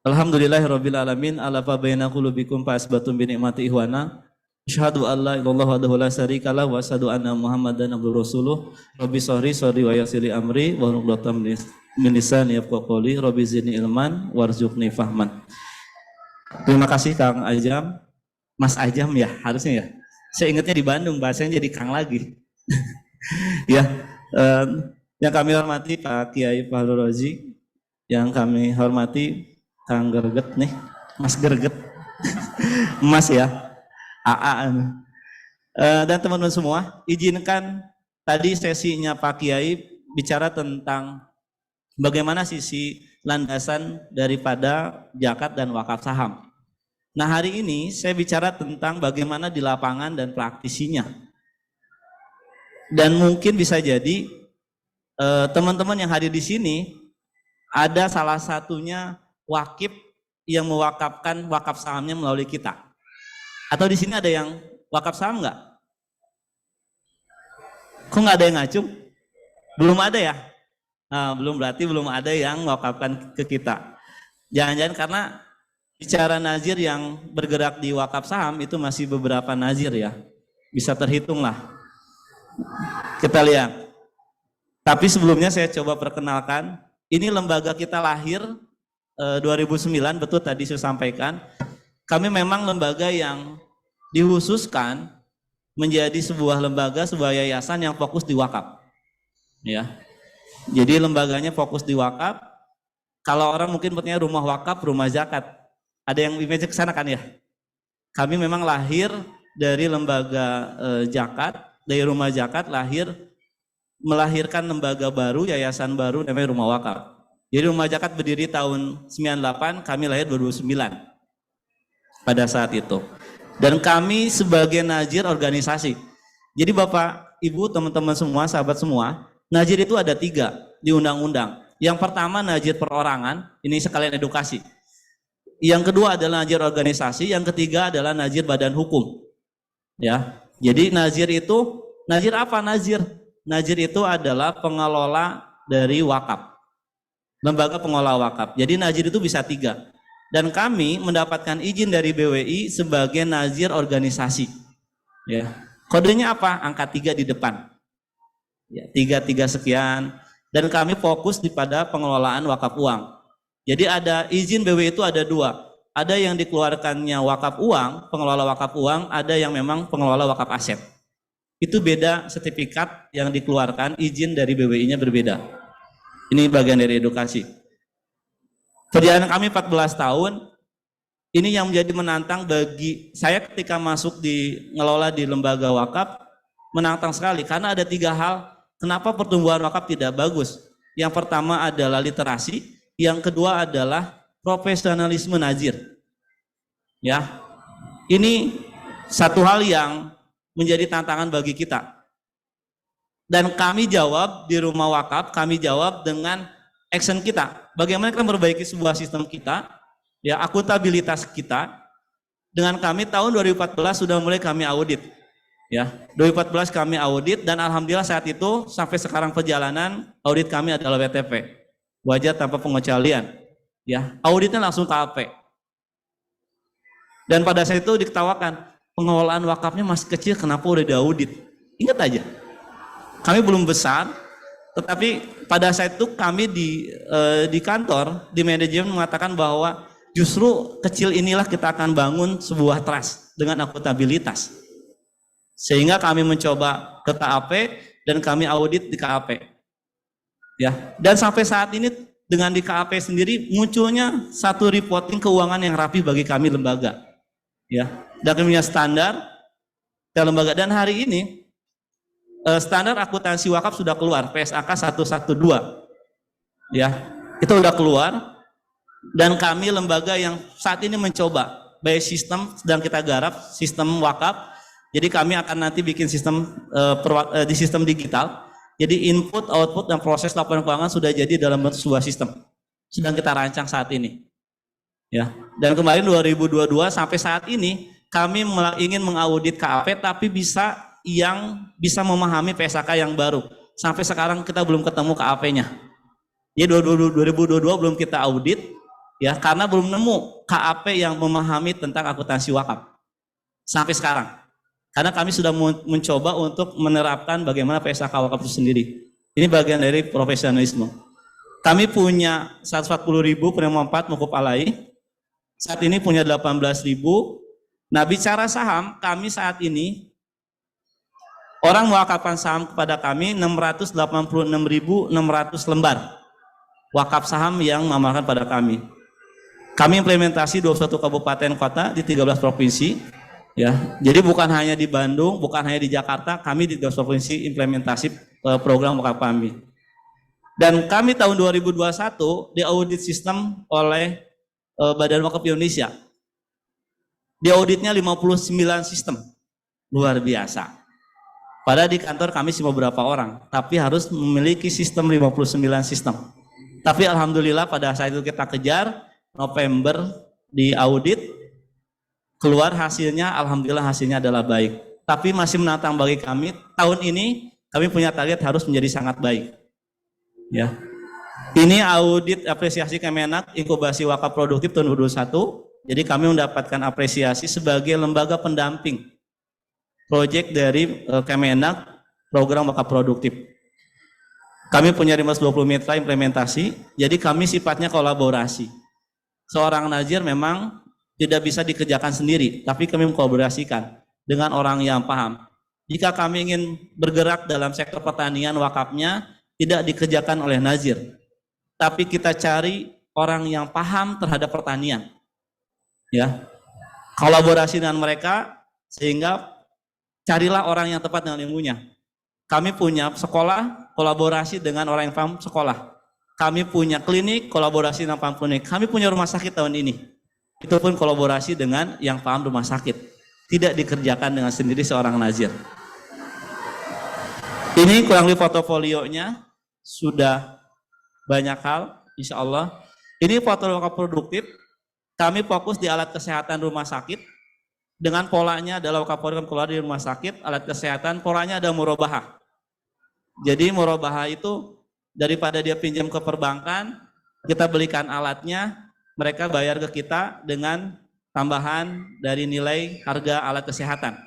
S5: Alhamdulillahirabbil alamin ala fa baina qulubikum fa asbatum bi ni'mati ihwana. Asyhadu an la ilaha illallah wahdahu la syarika lah wa asyhadu anna Muhammadan abduhu rasuluh. Rabbi shrah li wa yassir li amri wa hlul 'uqdatam min lisani yafqahu qawli. Rabbi zidni ilman warzuqni fahman. Terima kasih Kang Ajam. Mas Ajam ya, harusnya ya. Saya ingatnya di Bandung, bahasanya jadi Kang lagi. Ya, yang kami hormati Pak Kiai Fahrur Razi, yang kami hormati Kang Gerget nih, Mas Gerget, Mas ya, AA. Dan teman-teman semua, izinkan tadi sesinya Pak Kiai bicara tentang bagaimana sisi landasan daripada zakat dan wakaf saham. Nah, hari ini saya bicara tentang bagaimana di lapangan dan praktisinya. Dan mungkin bisa jadi teman-teman yang hadir di sini ada salah satunya wakif yang mewakafkan wakaf sahamnya melalui kita. Atau di sini ada yang wakaf saham nggak? Kok nggak ada yang ngacung? Belum ada ya? Nah, berarti belum ada yang mewakafkan ke kita. Jangan-jangan karena bicara nazir yang bergerak di wakaf saham itu masih beberapa nazir ya. Bisa terhitung lah. Kita lihat. Tapi sebelumnya saya coba perkenalkan. Ini lembaga kita lahir 2009, betul tadi saya sampaikan. Kami memang lembaga yang dikhususkan menjadi sebuah lembaga, sebuah yayasan yang fokus di wakaf. Ya. Jadi lembaganya fokus di wakaf. Kalau orang mungkin punya rumah wakaf, rumah zakat. Ada yang image ke sana kan ya? Kami memang lahir dari lembaga zakat, dari rumah zakat melahirkan lembaga baru, yayasan baru namanya rumah wakaf. Jadi rumah zakat berdiri tahun 98, kami lahir 2009 pada saat itu. Dan kami sebagai nazir organisasi. Jadi Bapak, Ibu, teman-teman semua, sahabat semua, nazir itu ada 3 di undang-undang. Yang pertama nazir perorangan, ini sekalian edukasi. Yang kedua adalah nazir organisasi, yang ketiga adalah nazir badan hukum. Ya. Jadi nazir itu, nazir apa nazir? Nazir itu adalah pengelola dari wakaf. Lembaga pengelola wakaf. Jadi nazir itu bisa 3. Dan kami mendapatkan izin dari BWI sebagai nazir organisasi. Ya. Kodenya apa? Angka 3 di depan. Ya, 3 sekian. Dan kami fokus pada pengelolaan wakaf uang. Jadi ada izin BWI itu ada 2. Ada yang dikeluarkannya wakaf uang, pengelola wakaf uang, ada yang memang pengelola wakaf aset. Itu beda sertifikat yang dikeluarkan, izin dari BWI-nya berbeda. Ini bagian dari edukasi. Perjalanan kami 14 tahun, ini yang menjadi menantang bagi saya ketika masuk ngelola di lembaga wakaf, menantang sekali karena ada 3 hal kenapa pertumbuhan wakaf tidak bagus. Yang pertama adalah literasi, yang kedua adalah profesionalisme nazir. Ya, ini satu hal yang menjadi tantangan bagi kita. Dan kami jawab di rumah wakaf, kami jawab dengan action kita. Bagaimana kita memperbaiki sebuah sistem kita Ya, akuntabilitas kita dengan kami tahun 2014 sudah mulai kami audit. Ya, 2014 kami audit dan alhamdulillah saat itu sampai sekarang perjalanan audit kami adalah WTP, wajib tanpa pengecualian. Ya, auditnya langsung KAP. Dan pada saat itu diketawakan, pengelolaan wakafnya masih kecil, kenapa udah diaudit? Ingat aja, kami belum besar, tetapi pada saat itu kami di kantor, di manajemen mengatakan bahwa justru kecil inilah kita akan bangun sebuah trust dengan akuntabilitas. Sehingga kami mencoba ke KAP dan kami audit di KAP. Ya, dan sampai saat ini dengan di KAP sendiri munculnya satu reporting keuangan yang rapi bagi kami lembaga. Ya, dan kami punya standar lembaga dan hari ini standar akuntansi wakaf sudah keluar, PSAK 112. Ya, itu sudah keluar dan kami lembaga yang saat ini mencoba by sistem sedang kita garap sistem wakaf. Jadi kami akan nanti bikin sistem di sistem digital. Jadi input, output dan proses laporan keuangan sudah jadi dalam bentuk sebuah sistem. Sedang kita rancang saat ini. Ya. Dan kemarin 2022 sampai saat ini kami ingin mengaudit KAP tapi yang bisa memahami PSAK yang baru. Sampai sekarang kita belum ketemu KAP-nya. Jadi 2022 belum kita audit ya karena belum nemu KAP yang memahami tentang akuntansi wakaf. Sampai sekarang. Karena kami sudah mencoba untuk menerapkan bagaimana PSAK wakaf itu sendiri. Ini bagian dari profesionalisme. Kami punya 140.000 penerima 4 mukuf alai. Saat ini punya 18.000. Nah, bicara saham, kami saat ini orang mewakafkan saham kepada kami 686.600 lembar wakaf saham yang mengamalkan pada kami. Kami implementasi 21 kabupaten kota di 13 provinsi. Ya, jadi bukan hanya di Bandung, bukan hanya di Jakarta, kami di 12 provinsi implementasi program wakaf kami. Dan kami tahun 2021 diaudit sistem oleh Badan Wakaf Indonesia. Diauditnya 59 sistem. Luar biasa. Padahal di kantor kami cuma beberapa orang, tapi harus memiliki sistem 59 sistem. Tapi alhamdulillah pada saat itu kita kejar, November diaudit, keluar hasilnya, alhamdulillah hasilnya adalah baik. Tapi masih menantang bagi kami, tahun ini kami punya target harus menjadi sangat baik. Ya. Ini audit apresiasi Kemenak inkubasi wakaf produktif tahun 2021. Jadi kami mendapatkan apresiasi sebagai lembaga pendamping proyek dari Kemenak program wakaf produktif. Kami punya 520 mitra implementasi, jadi kami sifatnya kolaborasi. Seorang nazir memang tidak bisa dikerjakan sendiri, tapi kami mengkolaborasikan dengan orang yang paham. Jika kami ingin bergerak dalam sektor pertanian wakafnya, tidak dikerjakan oleh nazir, tapi kita cari orang yang paham terhadap pertanian. Ya, kolaborasi dengan mereka sehingga carilah orang yang tepat dengan ilmunya. Kami punya sekolah, kolaborasi dengan orang yang paham sekolah. Kami punya klinik, kolaborasi dengan paham klinik. Kami punya rumah sakit tahun ini. Itu pun kolaborasi dengan yang paham rumah sakit. Tidak dikerjakan dengan sendiri seorang nazir. Ini kurang lebih portofolionya. Sudah banyak hal, insya Allah. Ini foto wakaf produktif. Kami fokus di alat kesehatan rumah sakit. Dengan polanya adalah wakaf produktif keluar di rumah sakit, alat kesehatan, polanya ada murabahah. Jadi murabahah itu daripada dia pinjam ke perbankan, kita belikan alatnya, mereka bayar ke kita dengan tambahan dari nilai harga alat kesehatan.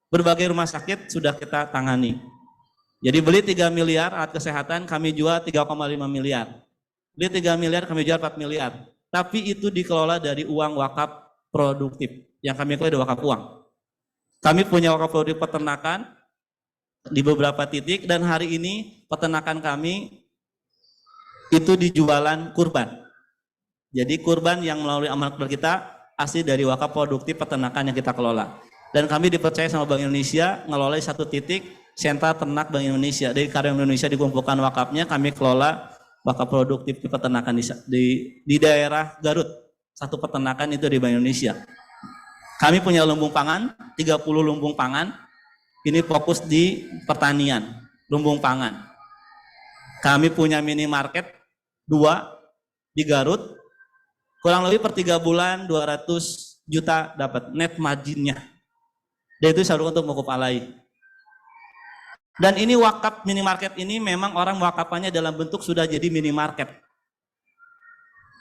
S5: Berbagai rumah sakit sudah kita tangani. Jadi beli 3 miliar alat kesehatan, kami jual 3,5 miliar. Beli 3 miliar, kami jual 4 miliar. Tapi itu dikelola dari uang wakaf produktif. Yang kami kelola dari wakaf uang. Kami punya wakaf produktif peternakan di beberapa titik dan hari ini peternakan kami itu dijualan kurban. Jadi kurban yang melalui amanat kita asli dari wakaf produktif peternakan yang kita kelola. Dan kami dipercaya sama Bank Indonesia ngelola satu titik sentra ternak Bank Indonesia. Dari karya Indonesia dikumpulkan wakafnya, kami kelola wakaf produktif di peternakan di daerah Garut. Satu peternakan itu di Bank Indonesia. Kami punya lumbung pangan, 30 lumbung pangan. Ini fokus di pertanian, lumbung pangan. Kami punya minimarket 2 di Garut. Kurang lebih per 3 bulan 200 juta dapat net marginnya. Dan itu saldo untuk mukuf alai. Dan ini wakaf minimarket ini memang orang wakafannya dalam bentuk sudah jadi minimarket.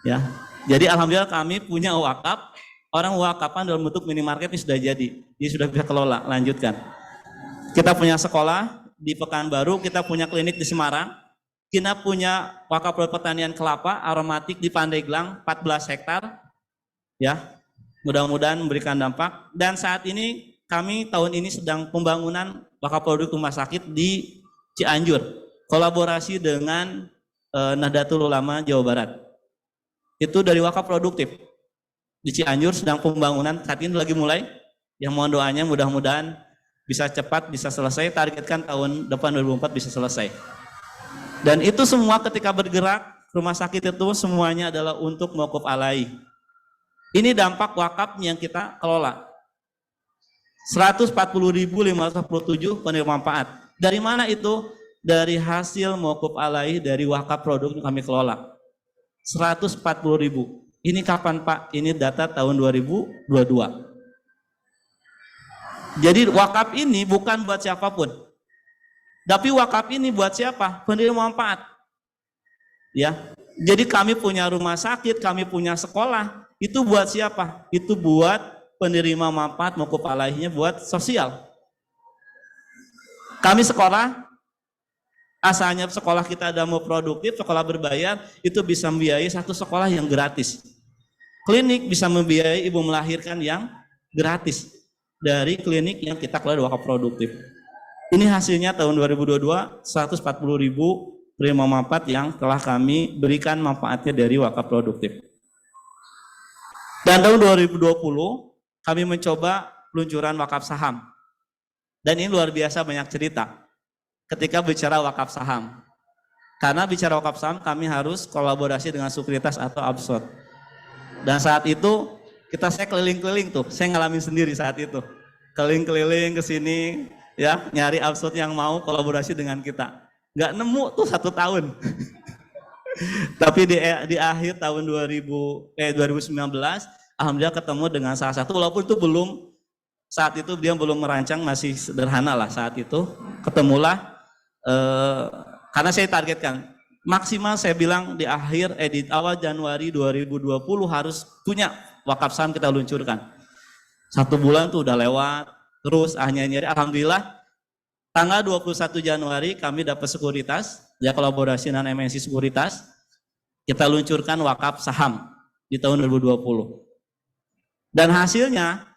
S5: Ya. Jadi alhamdulillah kami punya wakaf, orang wakafan dalam bentuk minimarket ini sudah jadi. Dia sudah bisa kelola, lanjutkan. Kita punya sekolah di Pekanbaru, kita punya klinik di Semarang, kita punya wakaf pertanian kelapa aromatik di Pandeglang 14 hektar. Ya. Mudah-mudahan memberikan dampak. Dan saat ini kami tahun ini sedang pembangunan wakaf produk rumah sakit di Cianjur, kolaborasi dengan Nahdlatul Ulama Jawa Barat. Itu dari wakaf produktif. Di Cianjur sedang pembangunan, saat ini lagi mulai. Yang mohon doanya mudah-mudahan bisa cepat, bisa selesai. Targetkan tahun depan 2004 bisa selesai. Dan itu semua ketika bergerak, rumah sakit itu semuanya adalah untuk mauquf alai. Ini dampak wakaf yang kita kelola. 140.547 penerima manfaat. Dari mana itu? Dari hasil mauquf alai dari wakaf produk yang kami kelola. 140.000. Ini kapan Pak? Ini data tahun 2022. Jadi wakaf ini bukan buat siapapun. Tapi wakaf ini buat siapa? Penerima manfaat. Ya. Jadi kami punya rumah sakit, kami punya sekolah. Itu buat siapa? Itu buat penerima manfaat mauquf alaihinya buat sosial. Kami sekolah, asalnya sekolah kita ada mau produktif, sekolah berbayar, itu bisa membiayai satu sekolah yang gratis. Klinik bisa membiayai ibu melahirkan yang gratis dari klinik yang kita kelola wakaf produktif. Ini hasilnya tahun 2022, 140.000 penerima manfaat yang telah kami berikan manfaatnya dari wakaf produktif. Dan tahun 2020, kami mencoba peluncuran wakaf saham. Dan ini luar biasa banyak cerita ketika bicara wakaf saham. Karena bicara wakaf saham kami harus kolaborasi dengan sekuritas atau absot. Dan saat itu saya keliling-keliling tuh, saya ngalamin sendiri saat itu. Keliling-keliling ke sini ya, nyari absot yang mau kolaborasi dengan kita. Nggak nemu tuh 1 tahun. Tapi di akhir tahun 2019 alhamdulillah ketemu dengan salah satu, walaupun itu saat itu dia belum merancang, masih sederhana lah saat itu. Ketemulah, karena saya targetkan, maksimal saya bilang di awal Januari 2020 harus punya wakaf saham kita luncurkan. 1 bulan tuh udah lewat, terus nyari. Alhamdulillah, tanggal 21 Januari kami dapat sekuritas, ya kolaborasi dengan MNC Sekuritas, kita luncurkan wakaf saham di tahun 2020. Dan hasilnya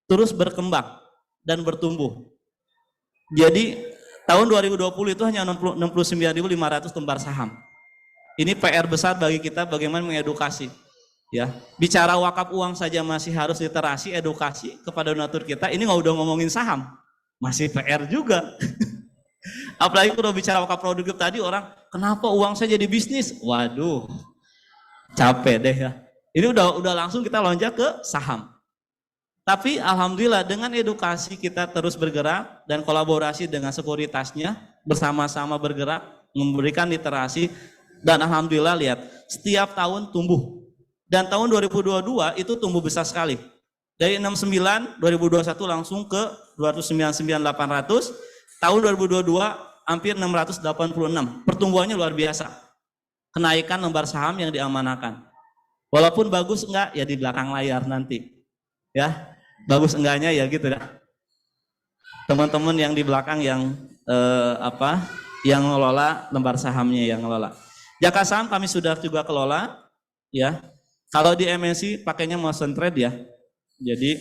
S5: terus berkembang dan bertumbuh. Jadi tahun 2020 itu hanya 69.500 lembar saham. Ini PR besar bagi kita bagaimana mengedukasi. Ya, bicara wakaf uang saja masih harus literasi, edukasi kepada donatur kita. Ini nggak udah ngomongin saham, masih PR juga. Apalagi kalau bicara wakaf produktif tadi, orang kenapa uang saya jadi bisnis? Waduh, capek deh ya. Ini udah langsung kita lonjak ke saham. Tapi alhamdulillah dengan edukasi kita terus bergerak dan kolaborasi dengan sekuritasnya, bersama-sama bergerak, memberikan literasi, dan alhamdulillah lihat setiap tahun tumbuh. Dan tahun 2022 itu tumbuh besar sekali. Dari 69, 2021 langsung ke 299.800, tahun 2022 hampir 686. Pertumbuhannya luar biasa. Kenaikan lembar saham yang diamanakan. Walaupun bagus enggak ya di belakang layar nanti. Ya, bagus enggaknya ya gitu dah. Teman-teman yang di belakang yang yang ngelola lembar sahamnya, yang ngelola. Jaka saham kami sudah juga kelola, ya. Kalau di MNC pakainya motion trade ya. Jadi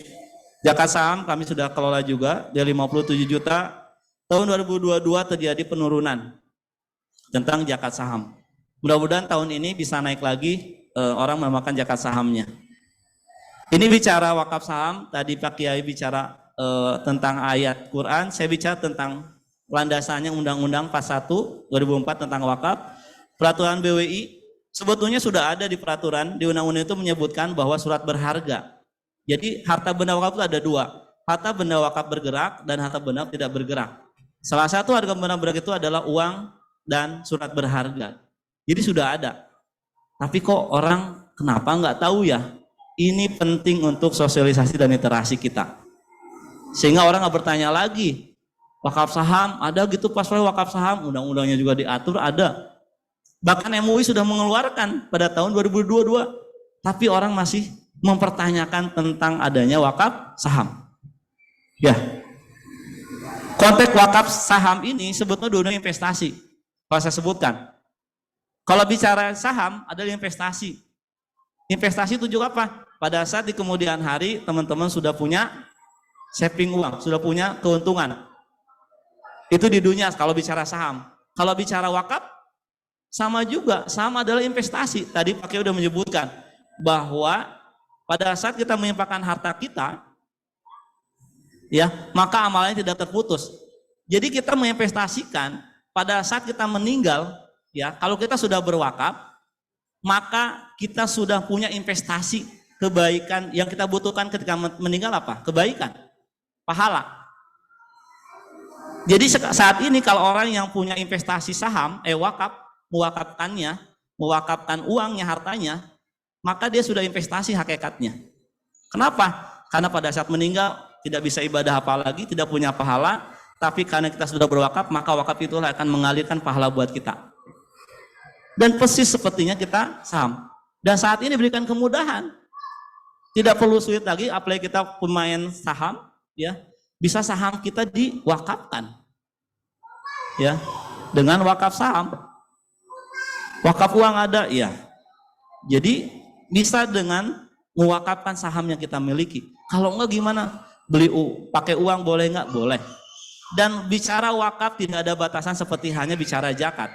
S5: jaka saham kami sudah kelola juga dari 57 juta. Tahun 2022 terjadi penurunan tentang zakat saham. Mudah-mudahan tahun ini bisa naik lagi, orang memakan zakat sahamnya. Ini bicara wakaf saham, tadi Pak Kiai bicara tentang ayat Quran, saya bicara tentang landasannya Undang-Undang 41 2004 tentang wakaf. Peraturan BWI sebetulnya sudah ada di peraturan, di undang-undang itu menyebutkan bahwa surat berharga. Jadi harta benda wakaf itu ada 2, harta benda wakaf bergerak dan harta benda tidak bergerak. Salah satu harta benda bergerak itu adalah uang dan surat berharga. Jadi sudah ada. Tapi kok orang Kenapa nggak tahu ya? Ini penting untuk sosialisasi dan literasi kita. Sehingga orang nggak bertanya lagi, wakaf saham ada gitu, pas wakaf saham, undang-undangnya juga diatur, ada. Bahkan MUI sudah mengeluarkan pada tahun 2022, tapi orang masih mempertanyakan tentang adanya wakaf saham. Ya, konteks wakaf saham ini sebetulnya dunia investasi. Kalau saya sebutkan, kalau bicara saham adalah investasi. Investasi tujuh apa? Pada saat di kemudian hari teman-teman sudah punya saving uang, sudah punya keuntungan. Itu di dunia kalau bicara saham. Kalau bicara wakaf, sama juga, sama adalah investasi. Tadi Pak Kiai udah menyebutkan bahwa pada saat kita menyimpangkan harta kita, ya, maka amalnya tidak terputus. Jadi kita menginvestasikan pada saat kita meninggal, ya, kalau kita sudah berwakaf, maka kita sudah punya investasi kebaikan yang kita butuhkan ketika meninggal apa? Kebaikan, pahala. Jadi saat ini kalau orang yang punya investasi saham, wakaf, mewakafkan uangnya, hartanya, maka dia sudah investasi hakikatnya. Kenapa? Karena pada saat meninggal tidak bisa ibadah apa lagi, tidak punya pahala, tapi karena kita sudah berwakaf, maka wakaf itu akan mengalirkan pahala buat kita. Dan persis sepertinya kita saham. Dan saat ini berikan kemudahan. Tidak perlu sulit lagi, apalagi kita pemain saham, ya, bisa saham kita diwakafkan, ya, dengan wakaf saham. Wakaf uang ada, ya. Jadi bisa dengan mewakafkan saham yang kita miliki. Kalau enggak gimana? Pakai uang boleh enggak? Boleh. Dan bicara wakaf tidak ada batasan seperti hanya bicara zakat.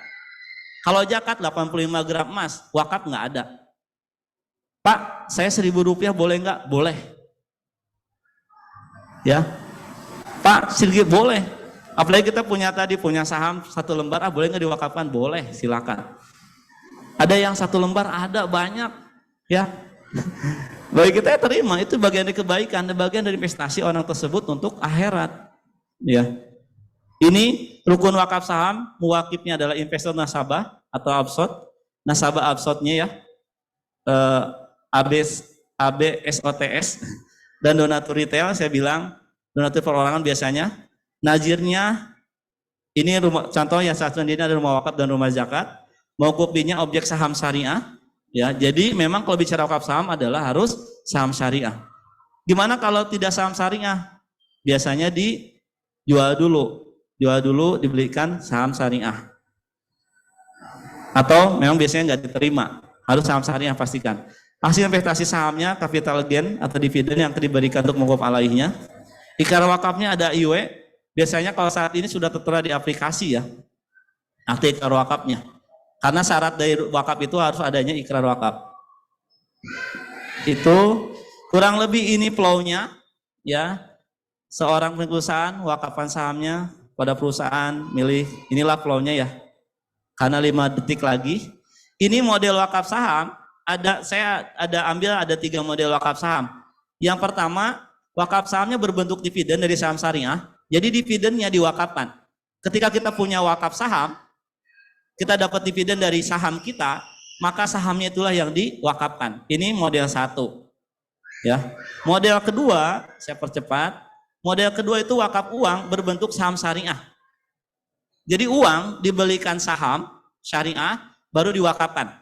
S5: Kalau zakat 85 gram emas, wakaf enggak ada. Pak, saya 1.000 rupiah boleh enggak? Boleh. Ya, Pak, sedikit boleh. Apalagi kita punya saham 1 lembar, boleh enggak diwakafkan? Boleh, silakan. Ada yang 1 lembar, ada banyak, ya. Bagi kita terima, itu bagian dari kebaikan, bagian dari investasi orang tersebut untuk akhirat. Ya, ini rukun wakaf saham, muwakifnya adalah investor nasabah atau absot. Nasabah absotnya ya. ABSOTS dan donatur retail, saya bilang donatur perorangan biasanya, nazirnya ini rumah, contoh yang satu ini ada rumah wakaf dan rumah zakat, mauqufinya objek saham syariah, ya. Jadi memang kalau bicara wakaf saham adalah harus saham syariah. Gimana kalau tidak saham syariah? Biasanya dijual dulu dibelikan saham syariah, atau memang biasanya nggak diterima, harus saham syariah pastikan. Hasil investasi sahamnya, capital gain atau dividen yang diberikan untuk mengukuf alaihnya. Ikrar wakafnya ada IW, biasanya kalau saat ini sudah tertera di aplikasi ya, akte ikrar wakafnya. Karena syarat dari wakaf itu harus adanya ikrar wakaf. Itu kurang lebih ini flow-nya ya. Seorang perusahaan wakafkan sahamnya pada perusahaan milih, inilah flow-nya ya. Karena 5 detik lagi. Ini model wakaf saham. Saya ada 3 model wakaf saham. Yang pertama, wakaf sahamnya berbentuk dividen dari saham syariah. Jadi dividennya diwakafkan. Ketika kita punya wakaf saham, kita dapat dividen dari saham kita, maka sahamnya itulah yang diwakafkan. Ini model 1. Ya. Model kedua, saya percepat. Model kedua itu wakaf uang berbentuk saham syariah. Jadi uang dibelikan saham syariah baru diwakafkan.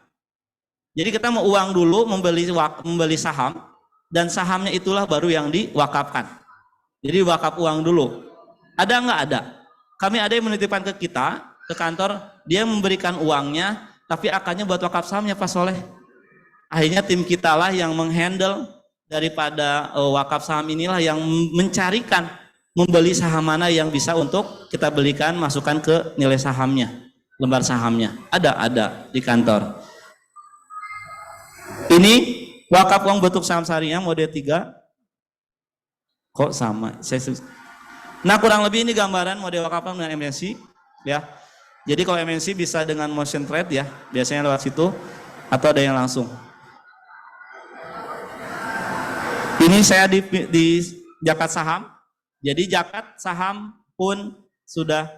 S5: Jadi kita mau uang dulu membeli saham, dan sahamnya itulah baru yang diwakafkan. Jadi wakaf uang dulu. Ada nggak? Ada. Kami ada yang menitipkan ke kita, ke kantor, dia memberikan uangnya, tapi akarnya buat wakaf sahamnya Pak Soleh. Akhirnya tim kita lah yang menghandle daripada wakaf saham inilah yang mencarikan, membeli saham mana yang bisa untuk kita belikan, masukkan ke nilai sahamnya, lembar sahamnya. Ada di kantor. Ini wakaf uang bentuk saham syariah model 3. Kok sama? Nah, kurang lebih ini gambaran model wakaf dengan MNC ya. Jadi kalau MNC bisa dengan motion trade ya, biasanya lewat situ, atau ada yang langsung. Ini saya di zakat saham. Jadi zakat saham pun sudah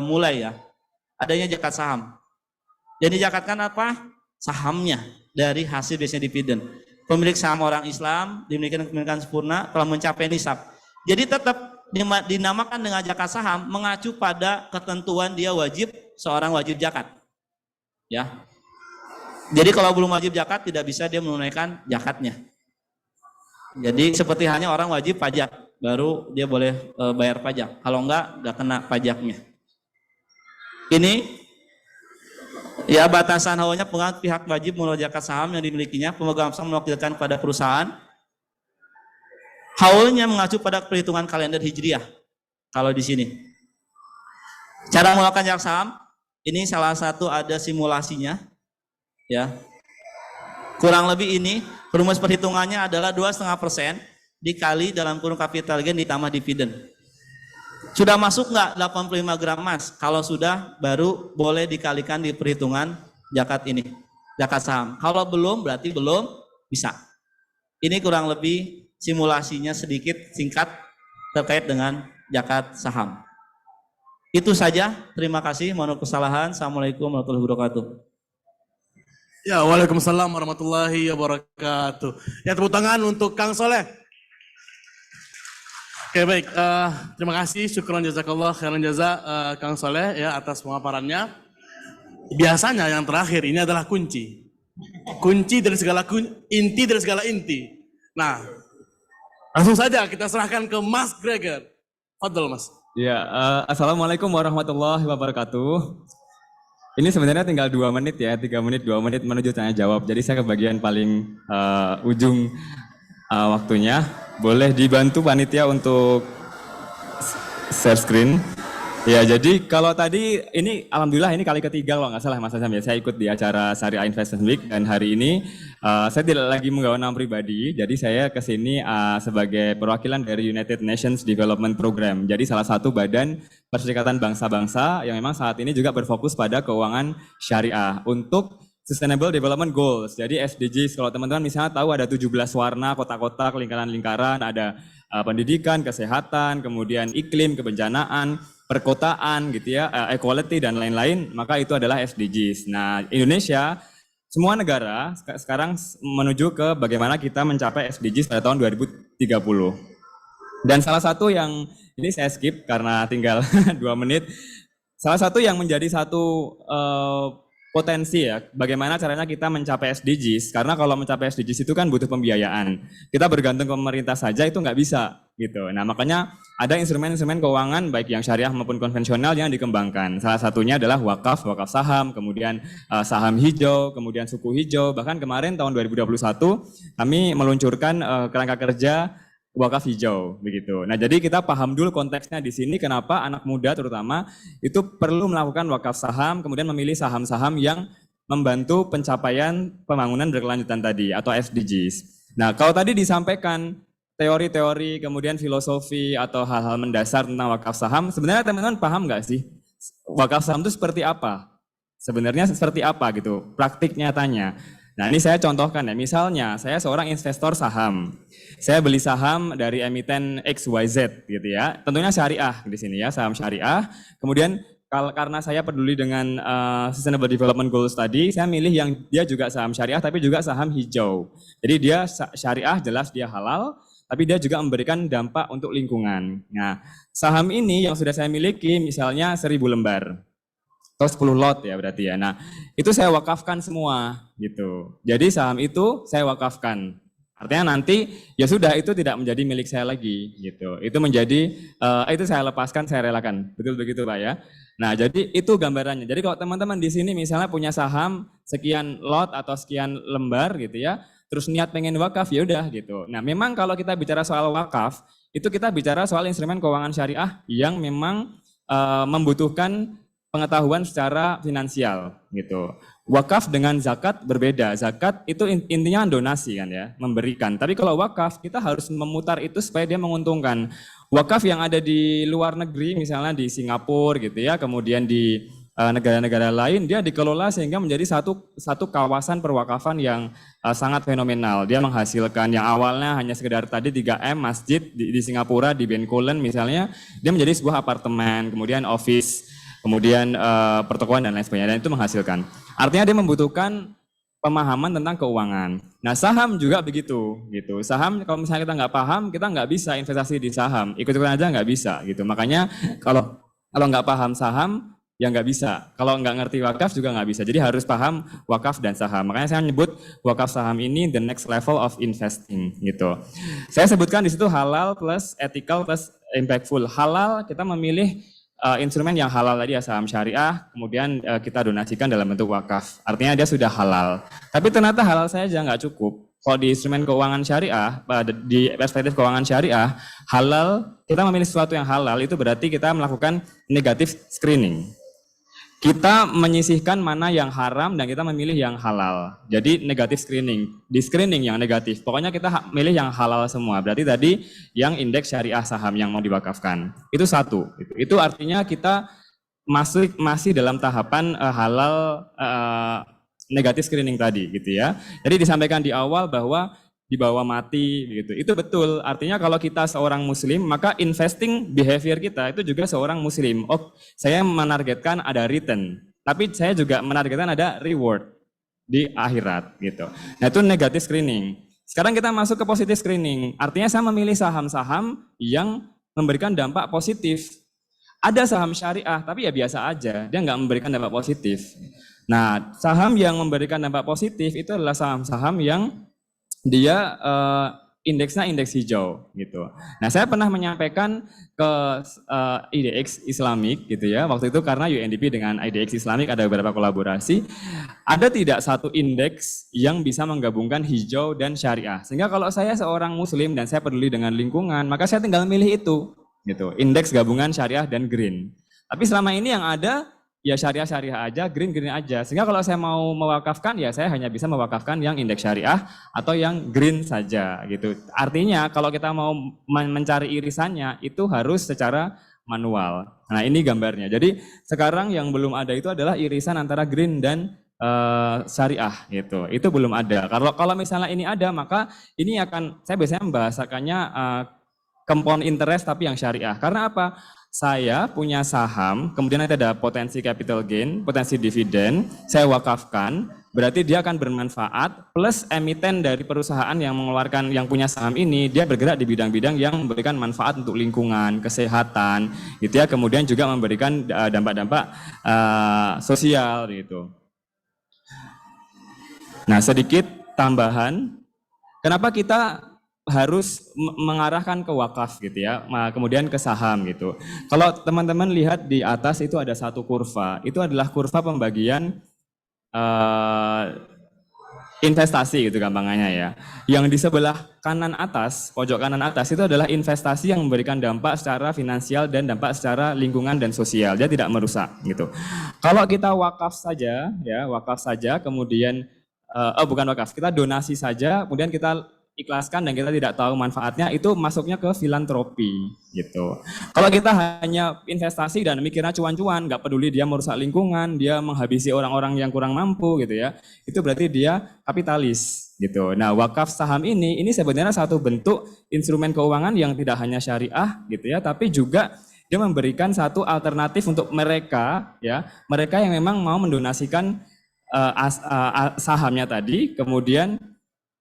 S5: mulai ya. Adanya zakat saham. Jadi zakatkan apa? Sahamnya. dari hasil biasanya dividen. Pemilik saham orang Islam dimiliki kepemilikan sempurna telah mencapai nisab. Jadi tetap dinamakan dengan zakat saham mengacu pada ketentuan dia seorang wajib zakat. Ya. Jadi kalau belum wajib zakat tidak bisa dia menunaikan zakatnya. Jadi seperti halnya orang wajib pajak baru dia boleh bayar pajak. Kalau enggak kena pajaknya. Ini ya batasan hawanya pihak wajib mengelola zakat saham yang dimilikinya, pemegang saham mewakilkan pada perusahaan. Haulnya mengacu pada perhitungan kalender Hijriah. Kalau di sini. Cara mengelola zakat saham, ini salah satu ada simulasinya. Ya. Kurang lebih ini, rumus perhitungannya adalah 2,5% dikali dalam kurung capital gain ditambah dividen. Sudah masuk nggak 85 gram emas? Kalau sudah, baru boleh dikalikan di perhitungan zakat ini, zakat saham. Kalau belum, berarti belum bisa. Ini kurang lebih simulasinya sedikit singkat terkait dengan zakat saham. Itu saja, terima kasih, mohon kesalahan. Assalamualaikum warahmatullahi wabarakatuh.
S3: Ya, waalaikumsalam warahmatullahi wabarakatuh. Ya, tepuk tangan untuk Kang Soleh. Oke, baik, terima kasih, syukron jazakallah khairan jaza Kang Soleh ya atas pemaparannya. Biasanya yang terakhir ini adalah kunci dari segala inti dari segala inti. Nah, langsung saja kita serahkan ke Mas Gregor. Fadl, Mas.
S6: Ya, assalamualaikum warahmatullahi wabarakatuh. Ini sebenarnya tinggal 2 menit ya, 3 menit, 2 menit menuju tanya jawab. Jadi saya ke bagian paling ujung waktunya. Boleh dibantu panitia untuk share screen. Ya, jadi kalau tadi ini alhamdulillah ini kali ketiga kalau nggak salah Mas Azam ya, saya ikut di acara Syariah Investment Week dan hari ini saya tidak lagi menggawa nama pribadi, jadi saya ke sini sebagai perwakilan dari United Nations Development Program. Jadi salah satu badan Perserikatan Bangsa-Bangsa yang memang saat ini juga berfokus pada keuangan syariah untuk Sustainable Development Goals. Jadi SDGs, kalau teman-teman misalnya tahu ada 17 warna, kotak-kotak, lingkaran-lingkaran, ada pendidikan, kesehatan, kemudian iklim, kebencanaan, perkotaan gitu ya, equality dan lain-lain, maka itu adalah SDGs. Nah, Indonesia, semua negara sekarang menuju ke bagaimana kita mencapai SDGs pada tahun 2030. Dan salah satu yang, ini saya skip karena tinggal 2 menit, salah satu yang menjadi satu potensi ya, bagaimana caranya kita mencapai SDGs, karena kalau mencapai SDGs itu kan butuh pembiayaan. Kita bergantung ke pemerintah saja itu nggak bisa gitu. Nah makanya ada instrumen-instrumen keuangan baik yang syariah maupun konvensional yang dikembangkan. Salah satunya adalah wakaf saham, kemudian saham hijau, kemudian suku hijau. Bahkan kemarin tahun 2021 kami meluncurkan kerangka kerja wakaf hijau begitu. Nah, jadi kita paham dulu konteksnya di sini kenapa anak muda terutama itu perlu melakukan wakaf saham, kemudian memilih saham-saham yang membantu pencapaian pembangunan berkelanjutan tadi atau SDGs. Nah, kalau tadi disampaikan teori-teori, kemudian filosofi atau hal-hal mendasar tentang wakaf saham, sebenarnya teman-teman paham nggak sih wakaf saham itu seperti apa? Sebenarnya seperti apa gitu, praktik nyatanya. Nah, ini saya contohkan ya, misalnya saya seorang investor saham. Saya beli saham dari emiten XYZ gitu ya. Tentunya syariah di sini ya, saham syariah. Kemudian karena saya peduli dengan Sustainable Development Goals tadi, saya milih yang dia juga saham syariah tapi juga saham hijau. Jadi dia syariah jelas dia halal, tapi dia juga memberikan dampak untuk lingkungan. Nah, saham ini yang sudah saya miliki misalnya 1000 lembar. Atau 10 lot ya berarti ya. Nah, itu saya wakafkan semua gitu. Jadi saham itu saya wakafkan. Artinya nanti ya sudah itu tidak menjadi milik saya lagi gitu. Itu menjadi itu saya lepaskan, saya relakan. Betul begitu Pak ya. Nah, jadi itu gambarannya. Jadi kalau teman-teman di sini misalnya punya saham sekian lot atau sekian lembar gitu ya, terus niat pengen wakaf ya udah gitu. Nah, memang kalau kita bicara soal wakaf, itu kita bicara soal instrumen keuangan syariah yang memang membutuhkan pengetahuan secara finansial gitu. Wakaf dengan zakat berbeda. Zakat itu intinya donasi kan ya, memberikan. Tapi kalau wakaf kita harus memutar itu supaya dia menguntungkan. Wakaf yang ada di luar negeri misalnya di Singapura gitu ya, kemudian di negara-negara lain dia dikelola sehingga menjadi satu kawasan perwakafan yang sangat fenomenal. Dia menghasilkan yang awalnya hanya sekedar tadi 3M masjid di Singapura di Bencoolen misalnya, dia menjadi sebuah apartemen, kemudian office, kemudian pertokoan dan lain sebagainya, dan itu menghasilkan. Artinya dia membutuhkan pemahaman tentang keuangan. Nah, saham juga begitu, gitu. Saham kalau misalnya kita nggak paham, kita nggak bisa investasi di saham. Ikut-ikutan aja nggak bisa, gitu. Makanya kalau nggak paham saham, ya nggak bisa. Kalau nggak ngerti wakaf juga nggak bisa. Jadi harus paham wakaf dan saham. Makanya saya menyebut wakaf saham ini the next level of investing, gitu. Saya sebutkan di situ halal plus ethical plus impactful. Halal kita memilih instrumen yang halal tadi ya, saham syariah, kemudian kita donasikan dalam bentuk wakaf. Artinya dia sudah halal. Tapi ternyata halal saja nggak cukup. Kalau di instrumen keuangan syariah, di perspektif keuangan syariah, halal, kita memilih sesuatu yang halal itu berarti kita melakukan negative screening. Kita menyisihkan mana yang haram dan kita memilih yang halal. Jadi negatif screening, di screening yang negatif. Pokoknya kita milih yang halal semua. Berarti tadi yang indeks syariah saham yang mau diwakafkan. Itu satu. Itu artinya kita masih dalam tahapan halal negatif screening tadi gitu ya. Jadi disampaikan di awal bahwa dibawa mati gitu. Itu betul. Artinya kalau kita seorang muslim, maka investing behavior kita itu juga seorang muslim. Oh, saya menargetkan ada return, tapi saya juga menargetkan ada reward di akhirat gitu. Nah, itu negative screening. Sekarang kita masuk ke positive screening. Artinya saya memilih saham-saham yang memberikan dampak positif. Ada saham syariah, tapi ya biasa aja. Dia nggak memberikan dampak positif. Nah, saham yang memberikan dampak positif itu adalah saham-saham yang dia indeksnya indeks hijau gitu. Nah, saya pernah menyampaikan ke IDX Islamic gitu ya. Waktu itu karena UNDP dengan IDX Islamic ada beberapa kolaborasi. Ada tidak satu indeks yang bisa menggabungkan hijau dan syariah. Sehingga kalau saya seorang muslim dan saya peduli dengan lingkungan, maka saya tinggal milih itu gitu. Indeks gabungan syariah dan green. Tapi selama ini yang ada ya syariah aja, green aja. Sehingga kalau saya mau mewakafkan, ya saya hanya bisa mewakafkan yang indeks syariah atau yang green saja gitu. Artinya kalau kita mau mencari irisannya itu harus secara manual. Nah, ini gambarnya. Jadi sekarang yang belum ada itu adalah irisan antara green dan syariah gitu. Itu belum ada. Kalau misalnya ini ada, maka ini akan saya biasanya membahasakannya compound interest tapi yang syariah. Karena apa? Saya punya saham, kemudian nanti ada potensi capital gain, potensi dividen, saya wakafkan, berarti dia akan bermanfaat, plus emiten dari perusahaan yang mengeluarkan, yang punya saham ini, dia bergerak di bidang-bidang yang memberikan manfaat untuk lingkungan, kesehatan, gitu ya, kemudian juga memberikan dampak-dampak sosial, gitu. Nah, sedikit tambahan, kenapa kita harus mengarahkan ke wakaf gitu ya, kemudian ke saham gitu. Kalau teman-teman lihat di atas itu ada satu kurva, itu adalah kurva pembagian investasi gitu gampangannya ya. Yang di sebelah kanan atas, pojok kanan atas itu adalah investasi yang memberikan dampak secara finansial dan dampak secara lingkungan dan sosial, dia tidak merusak gitu. Kalau kita wakaf saja ya, kemudian bukan wakaf, kita donasi saja, kemudian kita ikhlaskan dan kita tidak tahu manfaatnya, itu masuknya ke filantropi gitu. Kalau kita hanya investasi dan mikirnya cuan-cuan, nggak peduli dia merusak lingkungan, dia menghabisi orang-orang yang kurang mampu gitu ya, itu berarti dia kapitalis gitu. Nah, wakaf saham ini sebenarnya satu bentuk instrumen keuangan yang tidak hanya syariah gitu ya, tapi juga dia memberikan satu alternatif untuk mereka yang memang mau mendonasikan sahamnya tadi, kemudian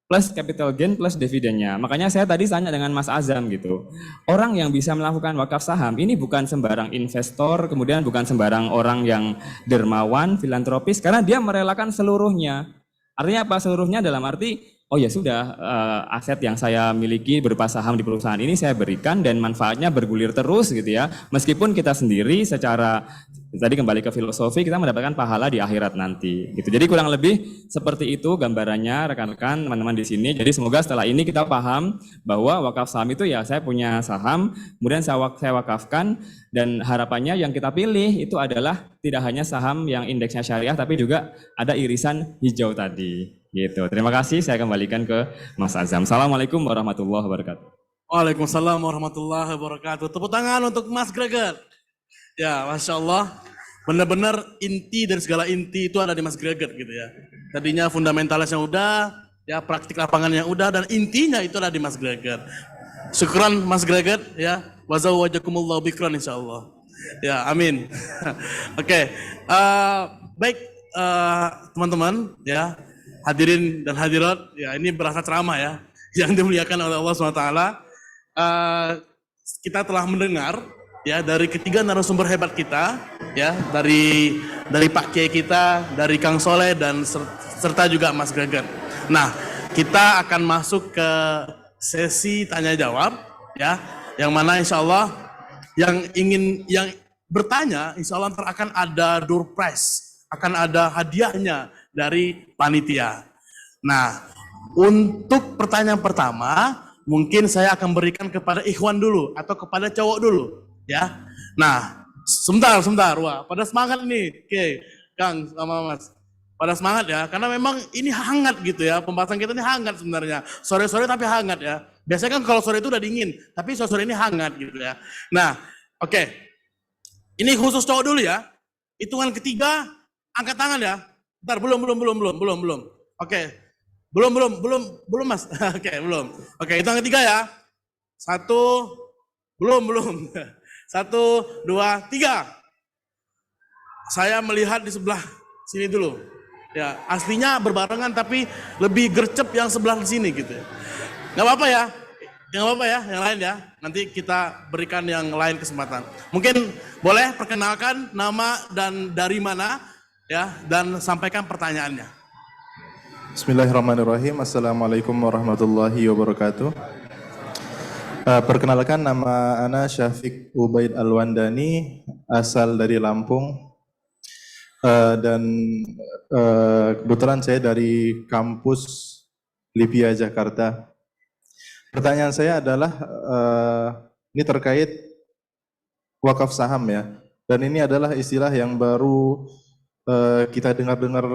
S6: plus capital gain plus dividennya. Makanya saya tadi tanya dengan Mas Azam gitu. Orang yang bisa melakukan wakaf saham ini bukan sembarang investor, kemudian bukan sembarang orang yang dermawan, filantropis, karena dia merelakan seluruhnya. Artinya apa seluruhnya? Dalam arti, oh ya sudah, aset yang saya miliki berupa saham di perusahaan ini saya berikan dan manfaatnya bergulir terus gitu ya. Meskipun kita sendiri secara, tadi kembali ke filosofi, kita mendapatkan pahala di akhirat nanti gitu. Jadi kurang lebih seperti itu gambarannya rekan-rekan, teman-teman di sini. Jadi semoga setelah ini kita paham bahwa wakaf saham itu ya saya punya saham, kemudian saya wakafkan, dan harapannya yang kita pilih itu adalah tidak hanya saham yang indeksnya syariah, tapi juga ada irisan hijau tadi. Gitu. Terima kasih, saya kembalikan ke Mas Azam. Assalamualaikum warahmatullahi wabarakatuh.
S3: Waalaikumsalam warahmatullahi wabarakatuh. Tepuk tangan untuk Mas Greget. Ya, Masya Allah. Benar-benar inti dari segala inti itu ada di Mas Greget gitu ya. Tadinya fundamentalisnya udah, ya praktik lapangannya udah, dan intinya itu ada di Mas Greget. Syukran Mas Greget ya. Wazawwajakumullahu bikran insyaallah. Ya, amin. Oke. Baik teman-teman ya. hadirin dan hadirat, ya ini berasa ceramah ya, yang dimuliakan oleh Allah SWT. Kita telah mendengar ya dari ketiga narasumber hebat kita, ya dari Pak Kiai kita, dari Kang Soleh dan serta juga Mas Greger. Nah, kita akan masuk ke sesi tanya jawab, ya, yang mana insya Allah yang bertanya, insya Allah akan ada door prize, akan ada hadiahnya dari panitia. Nah, untuk pertanyaan pertama, mungkin saya akan berikan kepada Ikhwan dulu atau kepada cowok dulu, ya. Nah, sebentar, wah, pada semangat nih, oke, Kang sama Mas, pada semangat ya, karena memang ini hangat gitu ya, pembahasan kita ini hangat sebenarnya, sore-sore tapi hangat ya. Biasanya kan kalau sore itu udah dingin, tapi sore ini hangat gitu ya. Nah, oke, ini khusus cowok dulu ya. Hitungan ketiga, angkat tangan ya. Bentar, belum. Oke. Belum Mas. Oke, belum. Oke, hitungan ketiga ya. 1, belum. 1, 2, 3. Saya melihat di sebelah sini dulu. Ya, aslinya berbarengan tapi lebih gercep yang sebelah sini gitu ya. Nggak apa-apa ya. Yang lain ya. Nanti kita berikan yang lain kesempatan. Mungkin boleh perkenalkan nama dan dari mana ya, dan sampaikan pertanyaannya.
S7: Bismillahirrahmanirrahim. Assalamualaikum warahmatullahi wabarakatuh. Perkenalkan, nama Ana Syafiq Ubaid Alwandani, asal dari Lampung. Dan kebetulan saya dari kampus Lipia Jakarta. Pertanyaan saya adalah ini terkait wakaf saham ya. Dan ini adalah istilah yang baru kita dengar-dengar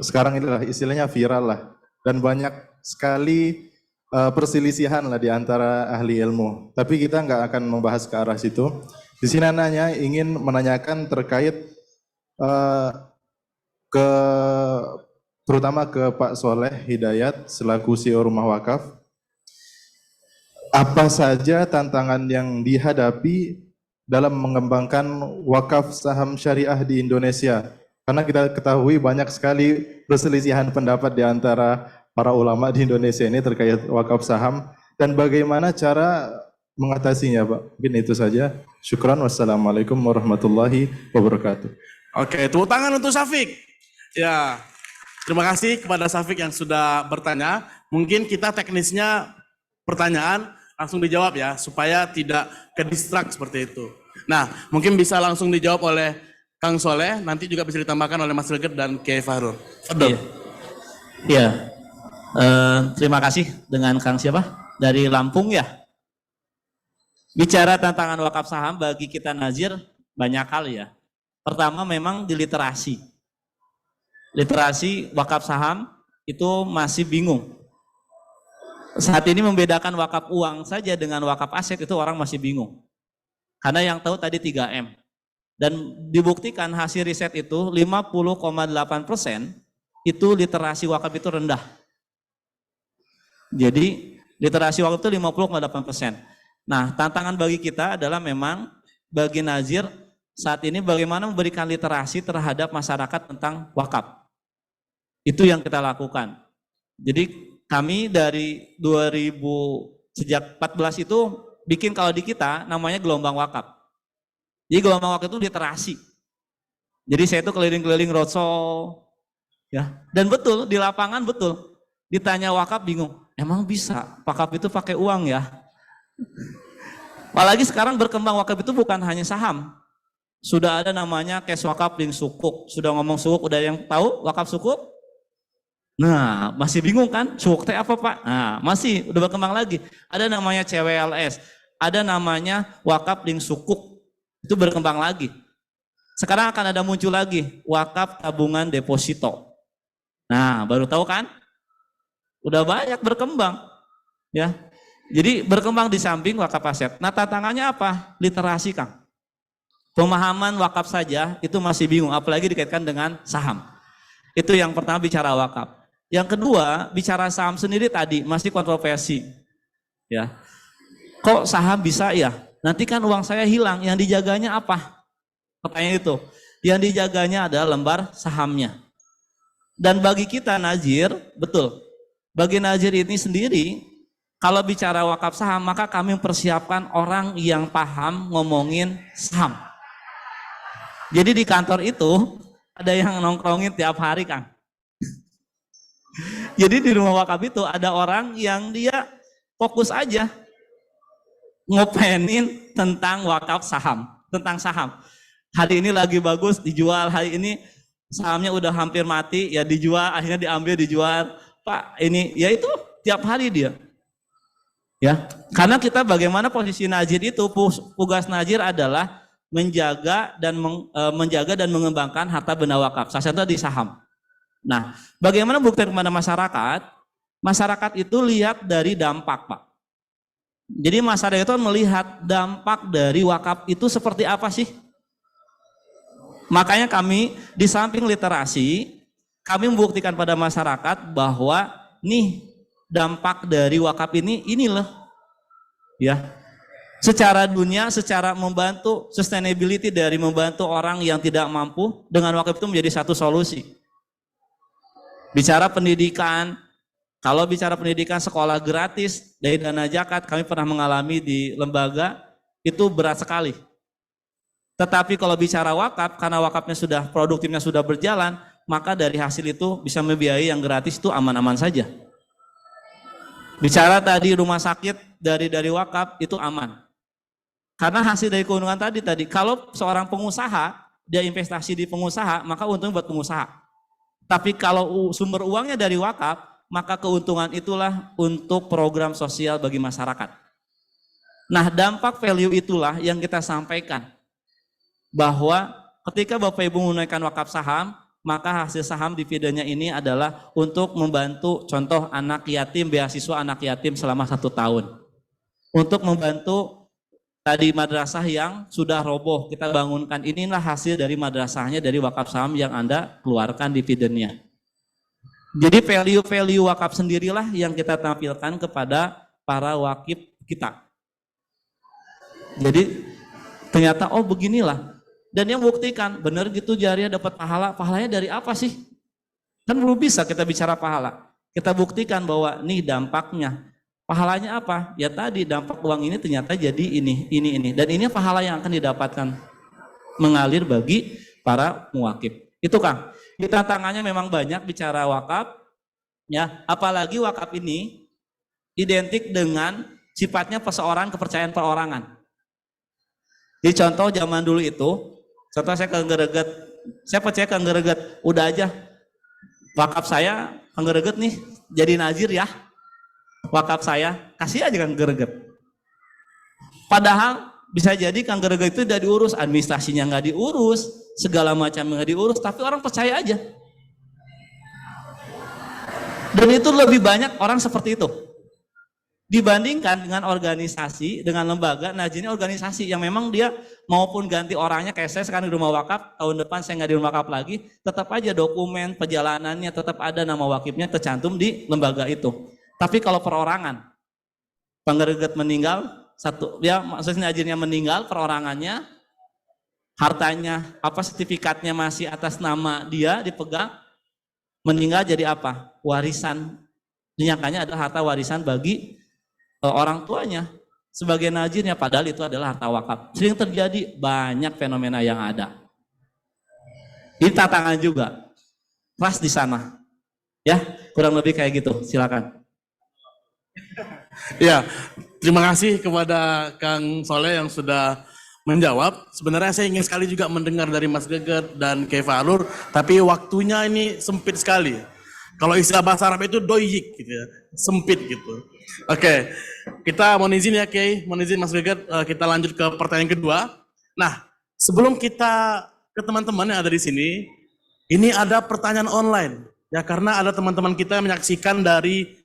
S7: sekarang, inilah istilahnya viral lah. Dan banyak sekali perselisihan lah di antara ahli ilmu. Tapi kita nggak akan membahas ke arah situ. Di sini Ananya ingin menanyakan terkait terutama ke Pak Soleh Hidayat selaku CEO Rumah Wakaf. Apa saja tantangan yang dihadapi dalam mengembangkan wakaf saham syariah di Indonesia? Karena kita ketahui banyak sekali perselisihan pendapat di antara para ulama di Indonesia ini terkait wakaf saham, dan bagaimana cara mengatasinya, Pak? Mungkin itu saja. Syukran. Wassalamualaikum warahmatullahi wabarakatuh.
S3: Oke, tepuk tangan untuk Syafiq. Ya, terima kasih kepada Syafiq yang sudah bertanya. Mungkin kita teknisnya pertanyaan langsung dijawab ya, supaya tidak ke-distract seperti itu. Nah, mungkin bisa langsung dijawab oleh Kang Soleh, nanti juga bisa ditambahkan oleh Mas Greger dan Kiai Fahrul.
S5: Iya. Terima kasih dengan Kang siapa? Dari Lampung ya. Bicara tantangan wakaf saham bagi kita nazir banyak hal ya. Pertama memang di literasi. Literasi wakaf saham itu masih bingung. Saat ini membedakan wakaf uang saja dengan wakaf aset itu orang masih bingung. Karena yang tahu tadi 3M. Dan dibuktikan hasil riset itu 50,8% itu literasi wakaf itu rendah. Jadi literasi wakaf itu 50,8%. Nah, tantangan bagi kita adalah memang bagi nazir saat ini bagaimana memberikan literasi terhadap masyarakat tentang wakaf. Itu yang kita lakukan. Jadi kami dari sejak 14 itu bikin kalau di kita namanya gelombang wakaf. Jadi gelombang wakaf itu literasi. Jadi saya itu keliling-keliling roadshow ya. Dan betul di lapangan betul. Ditanya wakaf bingung. Emang bisa wakaf itu pakai uang ya? Apalagi sekarang berkembang wakaf itu bukan hanya saham. Sudah ada namanya cash wakaf link sukuk. Sudah ngomong sukuk, udah yang tahu wakaf sukuk? Nah, masih bingung kan? Sukuk teh apa, Pak? Nah, masih udah berkembang lagi. Ada namanya CWLS, ada namanya wakaf link sukuk. Itu berkembang lagi. Sekarang akan ada muncul lagi wakaf tabungan deposito. Nah, baru tahu kan? Udah banyak berkembang. Ya. Jadi berkembang di samping wakaf aset. Nah, tantangannya apa? Literasi, Kang. Pemahaman wakaf saja itu masih bingung, apalagi dikaitkan dengan saham. Itu yang pertama bicara wakaf. Yang kedua, bicara saham sendiri tadi masih kontroversi. Ya. Kok saham bisa ya? Nanti kan uang saya hilang, yang dijaganya apa? Pertanyaan itu. Yang dijaganya adalah lembar sahamnya. Dan bagi kita Nazir, betul, bagi Nazir ini sendiri, kalau bicara wakaf saham, maka kami mempersiapkan orang yang paham ngomongin saham. Jadi di kantor itu, ada yang nongkrongin tiap hari, Kang. Jadi di rumah wakaf itu ada orang yang dia fokus aja ngopenin tentang wakaf saham, tentang saham. Hari ini lagi bagus dijual, hari ini sahamnya udah hampir mati, ya dijual, akhirnya diambil dijual. Pak, ini ya itu tiap hari dia. Ya, karena kita bagaimana posisi Nazir itu, tugas Nazir adalah menjaga dan mengembangkan harta benda wakaf. Salah satunya di saham. Nah, bagaimana bukti kepada masyarakat? Masyarakat itu lihat dari dampak, Pak. Jadi masyarakat itu melihat dampak dari wakaf itu seperti apa sih? Makanya kami di samping literasi, kami membuktikan pada masyarakat bahwa nih dampak dari wakaf ini loh. Ya. Secara dunia, secara membantu sustainability dari membantu orang yang tidak mampu, dengan wakaf itu menjadi satu solusi. Bicara pendidikan, kalau bicara pendidikan sekolah gratis dari dana zakat, kami pernah mengalami di lembaga, itu berat sekali. Tetapi kalau bicara wakaf, karena wakafnya sudah, produktifnya sudah berjalan, maka dari hasil itu bisa membiayai yang gratis itu aman-aman saja. Bicara tadi rumah sakit dari wakaf itu aman. Karena hasil dari keuntungan tadi, kalau seorang pengusaha, dia investasi di pengusaha, maka untungnya buat pengusaha. Tapi kalau sumber uangnya dari wakaf, maka keuntungan itulah untuk program sosial bagi masyarakat. Nah, dampak value itulah yang kita sampaikan. Bahwa ketika Bapak Ibu menunaikan wakaf saham, maka hasil saham dividennya ini adalah untuk membantu contoh anak yatim, beasiswa anak yatim selama 1 tahun. Untuk membantu tadi madrasah yang sudah roboh, kita bangunkan, inilah hasil dari madrasahnya, dari wakaf saham yang Anda keluarkan dividennya. Jadi value-value wakaf sendirilah yang kita tampilkan kepada para wakif kita. Jadi ternyata oh beginilah. Dan yang buktikan, benar gitu jariah dapat pahala, pahalanya dari apa sih? Kan belum bisa kita bicara pahala. Kita buktikan bahwa nih dampaknya. Pahalanya apa? Ya tadi dampak uang ini ternyata jadi ini. Dan ini pahala yang akan didapatkan mengalir bagi para muwakif. Itu Kang. Tantangannya memang banyak bicara wakaf. Ya, apalagi wakaf ini identik dengan sifatnya perseorangan, kepercayaan perorangan. Jadi contoh zaman dulu itu, contoh saya ke Gereget, saya percaya ke Gereget, udah aja wakaf saya ke Gereget nih jadi nazir ya. Wakaf saya kasih aja Kang Gereget. Padahal bisa jadi Kang Gereget itu udah diurus, administrasinya nggak diurus, segala macam nggak diurus, tapi orang percaya aja. Dan itu lebih banyak orang seperti itu. Dibandingkan dengan organisasi, dengan lembaga, nah ini organisasi yang memang dia maupun ganti orangnya, kayak saya sekarang di rumah wakaf, tahun depan saya nggak di rumah wakaf lagi, tetap aja dokumen perjalanannya, tetap ada nama wakifnya tercantum di lembaga itu. Tapi kalau perorangan, Penggereget meninggal, maksudnya ajirnya meninggal, perorangannya, hartanya, sertifikatnya masih atas nama dia dipegang, meninggal jadi apa? Warisan. Nyangkanya adalah harta warisan bagi orang tuanya sebagai nazirnya, padahal itu adalah harta wakaf. Sering terjadi, banyak fenomena yang ada. Ini tantangan juga. Pas di sana. Ya, kurang lebih kayak gitu. Silakan.
S3: Ya, terima kasih kepada Kang Soleh yang sudah menjawab. Sebenarnya saya ingin sekali juga mendengar dari Mas Geget dan Kiai Fa'rur, tapi waktunya ini sempit sekali. Kalau istilah bahasa Arab itu doyik gitu ya, sempit gitu. Oke, kita mohon izin ya Kiai, mohon izin Mas Geget, kita lanjut ke pertanyaan kedua. Nah, sebelum kita ke teman-teman yang ada di sini, ini ada pertanyaan online ya, karena ada teman-teman kita yang menyaksikan dari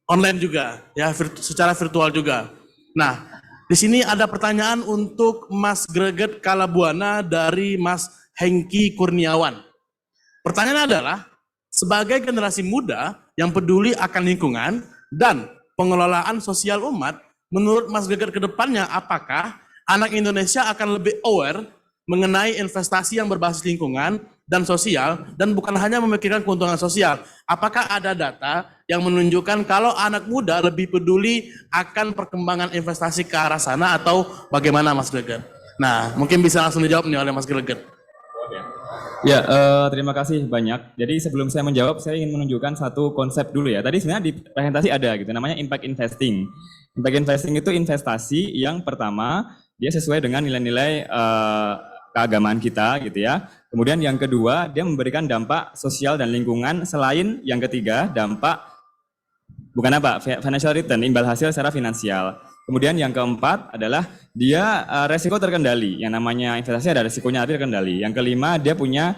S3: online juga ya, secara virtual juga. Nah, di sini ada pertanyaan untuk Mas Greget Kalabuana dari Mas Hengki Kurniawan. Pertanyaannya adalah, sebagai generasi muda yang peduli akan lingkungan dan pengelolaan sosial umat, menurut Mas Greget ke depannya, apakah anak Indonesia akan lebih aware mengenai investasi yang berbasis lingkungan dan sosial, dan bukan hanya memikirkan keuntungan sosial. Apakah ada data yang menunjukkan kalau anak muda lebih peduli akan perkembangan investasi ke arah sana atau bagaimana, Mas Greget? Nah, mungkin bisa langsung dijawab nih oleh Mas Greget.
S6: Ya, terima kasih banyak. Jadi sebelum saya menjawab, saya ingin menunjukkan satu konsep dulu ya. Tadi sebenarnya di presentasi ada gitu, namanya impact investing. Impact investing itu investasi yang pertama, dia sesuai dengan nilai-nilai keagamaan kita gitu ya. Kemudian yang kedua, dia memberikan dampak sosial dan lingkungan. Selain yang ketiga, dampak bukan apa, financial return, imbal hasil secara finansial. Kemudian yang keempat adalah dia resiko terkendali. Yang namanya investasi ada resikonya tapi terkendali. Yang kelima, dia punya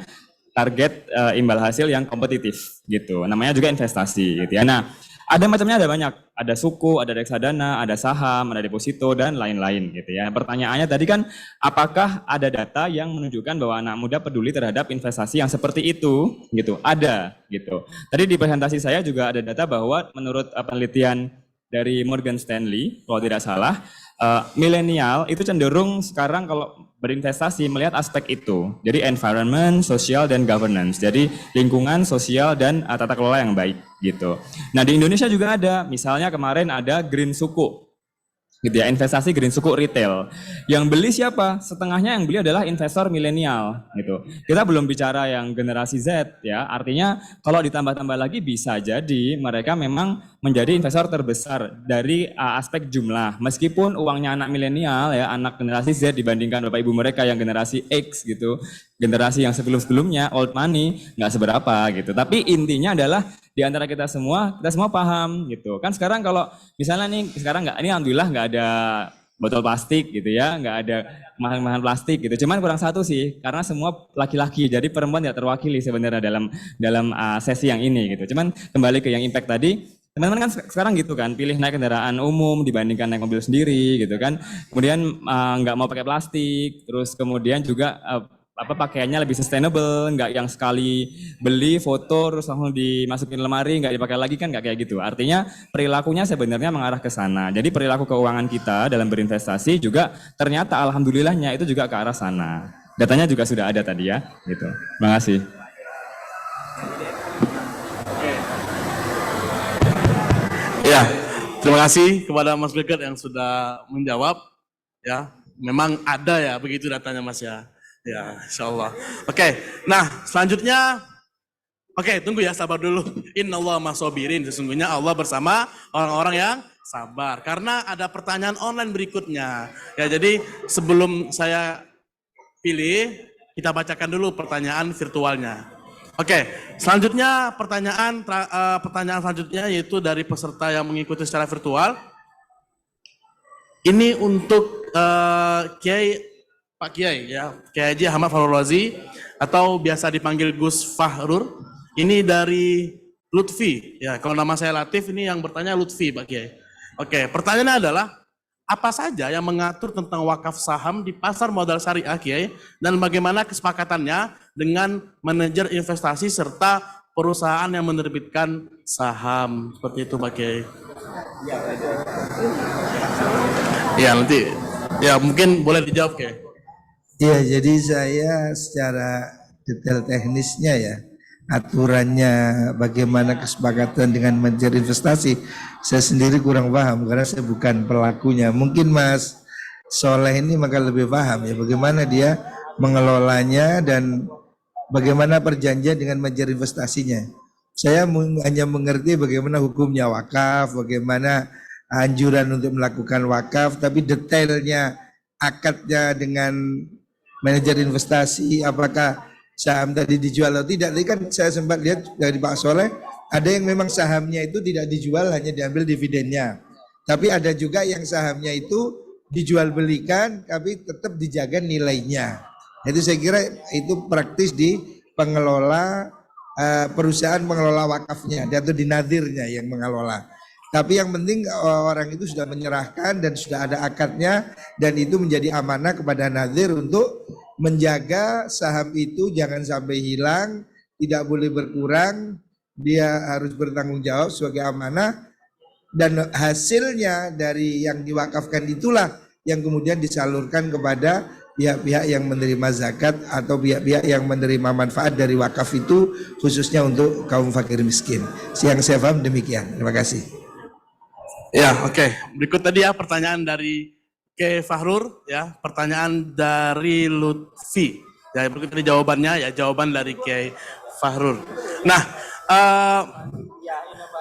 S6: target imbal hasil yang kompetitif gitu. Namanya juga investasi gitu ya. Nah, ada macamnya, ada banyak. Ada suku, ada reksadana, ada saham, ada deposito dan lain-lain gitu ya. Pertanyaannya tadi kan, apakah ada data yang menunjukkan bahwa anak muda peduli terhadap investasi yang seperti itu gitu? Ada gitu. Tadi di presentasi saya juga ada data bahwa menurut penelitian dari Morgan Stanley, kalau tidak salah, milenial itu cenderung sekarang kalau berinvestasi melihat aspek itu. Jadi environment, social, dan governance. Jadi lingkungan, sosial, dan tata kelola yang baik gitu. Nah di Indonesia juga ada, misalnya kemarin ada Green Suku. Gitu ya, investasi Green Suku retail. Yang beli siapa? Setengahnya yang beli adalah investor milenial gitu. Kita belum bicara yang generasi Z ya. Artinya kalau ditambah-tambah lagi bisa jadi mereka memang menjadi investor terbesar dari aspek jumlah. Meskipun uangnya anak milenial ya, anak generasi Z dibandingkan bapak ibu mereka yang generasi X gitu. Generasi yang sebelum-sebelumnya old money nggak seberapa gitu. Tapi intinya adalah di antara kita semua paham gitu. Kan sekarang kalau misalnya nih sekarang ini alhamdulillah nggak ada botol plastik gitu ya, nggak ada kemasan plastik gitu. Cuman kurang satu sih, karena semua laki-laki, jadi perempuan tidak terwakili sebenarnya dalam sesi yang ini gitu. Cuman kembali ke yang impact tadi, teman-teman kan sekarang gitu kan, pilih naik kendaraan umum dibandingkan naik mobil sendiri gitu kan. Kemudian nggak mau pakai plastik, terus kemudian juga pakaiannya lebih sustainable, nggak yang sekali beli foto terus langsung dimasukin lemari nggak dipakai lagi, kan nggak kayak gitu. Artinya perilakunya sebenarnya mengarah ke sana. Jadi perilaku keuangan kita dalam berinvestasi juga ternyata alhamdulillahnya itu juga ke arah sana. Datanya juga sudah ada tadi ya, gitu. Terima kasih.
S3: Ya, terima kasih kepada Mas Greget yang sudah menjawab. Ya, memang ada ya begitu datanya Mas ya. Ya, insya Allah. Oke, nah selanjutnya, tunggu ya, sabar dulu. Innallaha ma'as-sabirin, sesungguhnya Allah bersama orang-orang yang sabar. Karena ada pertanyaan online berikutnya. Ya, jadi sebelum saya pilih, kita bacakan dulu pertanyaan virtualnya. Oke, selanjutnya pertanyaan selanjutnya yaitu dari peserta yang mengikuti secara virtual. Ini untuk Pak Kiai ya, Kiai Haji Ahmad Fahru Razi atau biasa dipanggil Gus Fahrur. Ini dari Lutfi ya. Kalau nama saya Latif, ini yang bertanya Lutfi Pak Kiai. Oke, pertanyaannya adalah apa saja yang mengatur tentang wakaf saham di pasar modal syariah Kiai, dan bagaimana kesepakatannya dengan manajer investasi serta perusahaan yang menerbitkan saham, seperti itu Pak Kiai. Ya nanti ya mungkin boleh dijawab Kiai.
S4: Ya, jadi saya secara detail teknisnya ya, aturannya bagaimana kesepakatan dengan manajer investasi, saya sendiri kurang paham karena saya bukan pelakunya. Mungkin Mas Soleh ini maka lebih paham ya bagaimana dia mengelolanya dan bagaimana perjanjian dengan manajer investasinya. Saya hanya mengerti bagaimana hukumnya wakaf, bagaimana anjuran untuk melakukan wakaf, tapi detailnya akadnya dengan manajer investasi, apakah saham tadi dijual atau tidak. Tadi kan saya sempat lihat dari Pak Soleh, ada yang memang sahamnya itu tidak dijual, hanya diambil dividennya. Tapi ada juga yang sahamnya itu dijual belikan, tapi tetap dijaga nilainya. Itu saya kira itu praktis di pengelola perusahaan pengelola wakafnya atau di nadirnya yang mengelola. Tapi yang penting orang itu sudah menyerahkan dan sudah ada akadnya, dan itu menjadi amanah kepada nadir untuk menjaga saham itu jangan sampai hilang, tidak boleh berkurang, dia harus bertanggung jawab sebagai amanah, dan hasilnya dari yang diwakafkan itulah yang kemudian disalurkan kepada pihak-pihak yang menerima zakat atau pihak-pihak yang menerima manfaat dari wakaf itu khususnya untuk kaum fakir miskin. Yang saya paham demikian. Terima kasih.
S3: Ya, oke. Berikut tadi ya pertanyaan dari Kiai Fahrur, ya, pertanyaan dari Lutfi. Ya, berikut tadi jawabannya, ya, jawaban dari Kiai Fahrur. Nah,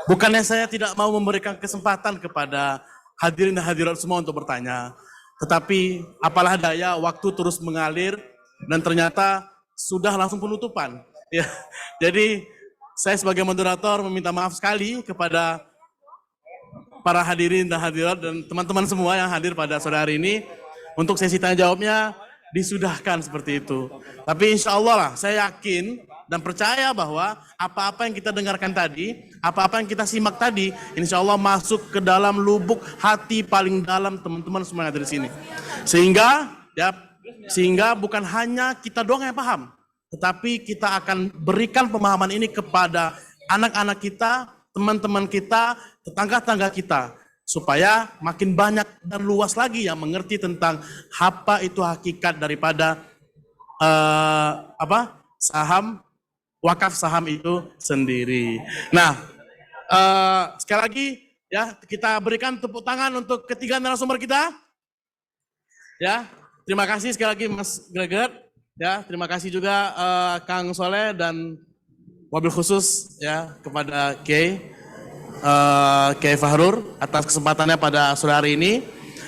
S3: bukannya saya tidak mau memberikan kesempatan kepada hadirin dan hadirat semua untuk bertanya, tetapi apalah daya, waktu terus mengalir dan ternyata sudah langsung penutupan. Ya, jadi saya sebagai moderator meminta maaf sekali kepada para hadirin dan hadirat dan teman-teman semua yang hadir pada sore hari ini. Untuk sesi tanya jawabnya disudahkan seperti itu. Tapi insya Allah lah, saya yakin dan percaya bahwa apa-apa yang kita dengarkan tadi, apa-apa yang kita simak tadi, insya Allah masuk ke dalam lubuk hati paling dalam teman-teman semua yang ada di sini. Sehingga bukan hanya kita doang yang paham, tetapi kita akan berikan pemahaman ini kepada anak-anak kita, teman-teman kita, tetangga-tetangga kita, supaya makin banyak dan luas lagi yang mengerti tentang apa itu hakikat daripada saham, wakaf saham itu sendiri. Nah, sekali lagi ya, kita berikan tepuk tangan untuk ketiga narasumber kita. Ya, terima kasih sekali lagi Mas Greget. Ya, terima kasih juga Kang Soleh dan wabil khusus ya kepada Kiai Fahrur atas kesempatannya pada sore hari ini.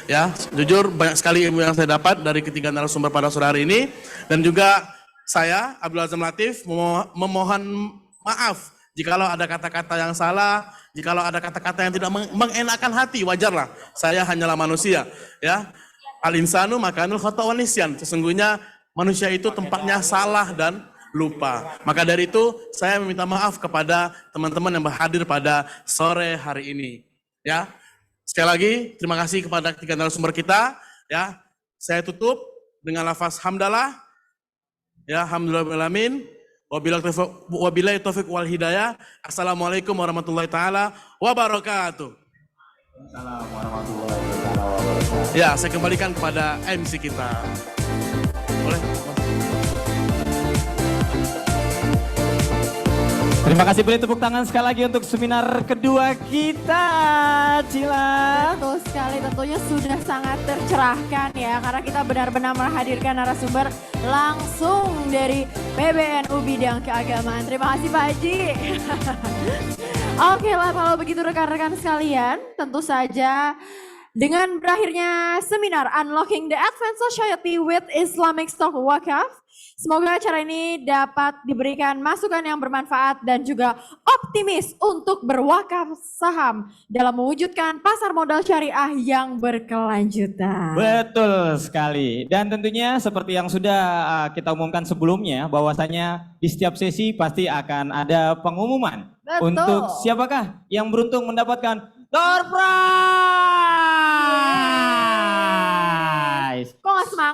S3: Ya, jujur banyak sekali ilmu yang saya dapat dari ketiga narasumber pada sore hari ini, dan juga saya Abdul Azam Latif memohon maaf jikalau ada kata-kata yang salah, jikalau ada kata-kata yang tidak mengenakan hati, wajarlah. Saya hanyalah manusia, ya. Al-insanu makanul khata' wan nisyan. Sesungguhnya manusia itu tempatnya salah dan lupa. Maka dari itu saya meminta maaf kepada teman-teman yang hadir pada sore hari ini. Ya, sekali lagi terima kasih kepada ketiga narasumber kita. Ya, saya tutup dengan lafaz hamdalah. Ya, alhamdulillahirrahmanirrahim. Wabillahi taufiq wal hidayah. Assalamualaikum warahmatullahi taala wabarakatuh.
S2: Assalamualaikum warahmatullahi wabarakatuh.
S3: Ya, saya kembalikan kepada MC kita. Boleh?
S2: Terima kasih, beri tepuk tangan sekali lagi untuk seminar kedua kita, Cila.
S1: Betul sekali, tentunya sudah sangat tercerahkan ya, karena kita benar-benar menghadirkan narasumber langsung dari PBNU bidang keagamaan. Terima kasih Pak Haji. Oke lah, kalau begitu rekan-rekan sekalian, tentu saja dengan berakhirnya seminar Unlocking the Advanced Society with Islamic Stock Wakaf, semoga acara ini dapat diberikan masukan yang bermanfaat dan juga optimis untuk berwakaf saham dalam mewujudkan pasar modal syariah yang berkelanjutan.
S2: Betul sekali. Dan tentunya seperti yang sudah kita umumkan sebelumnya, bahwasanya di setiap sesi pasti akan ada pengumuman.
S1: Betul.
S2: Untuk siapakah yang beruntung mendapatkan door prize.
S1: Kok nggak semangat?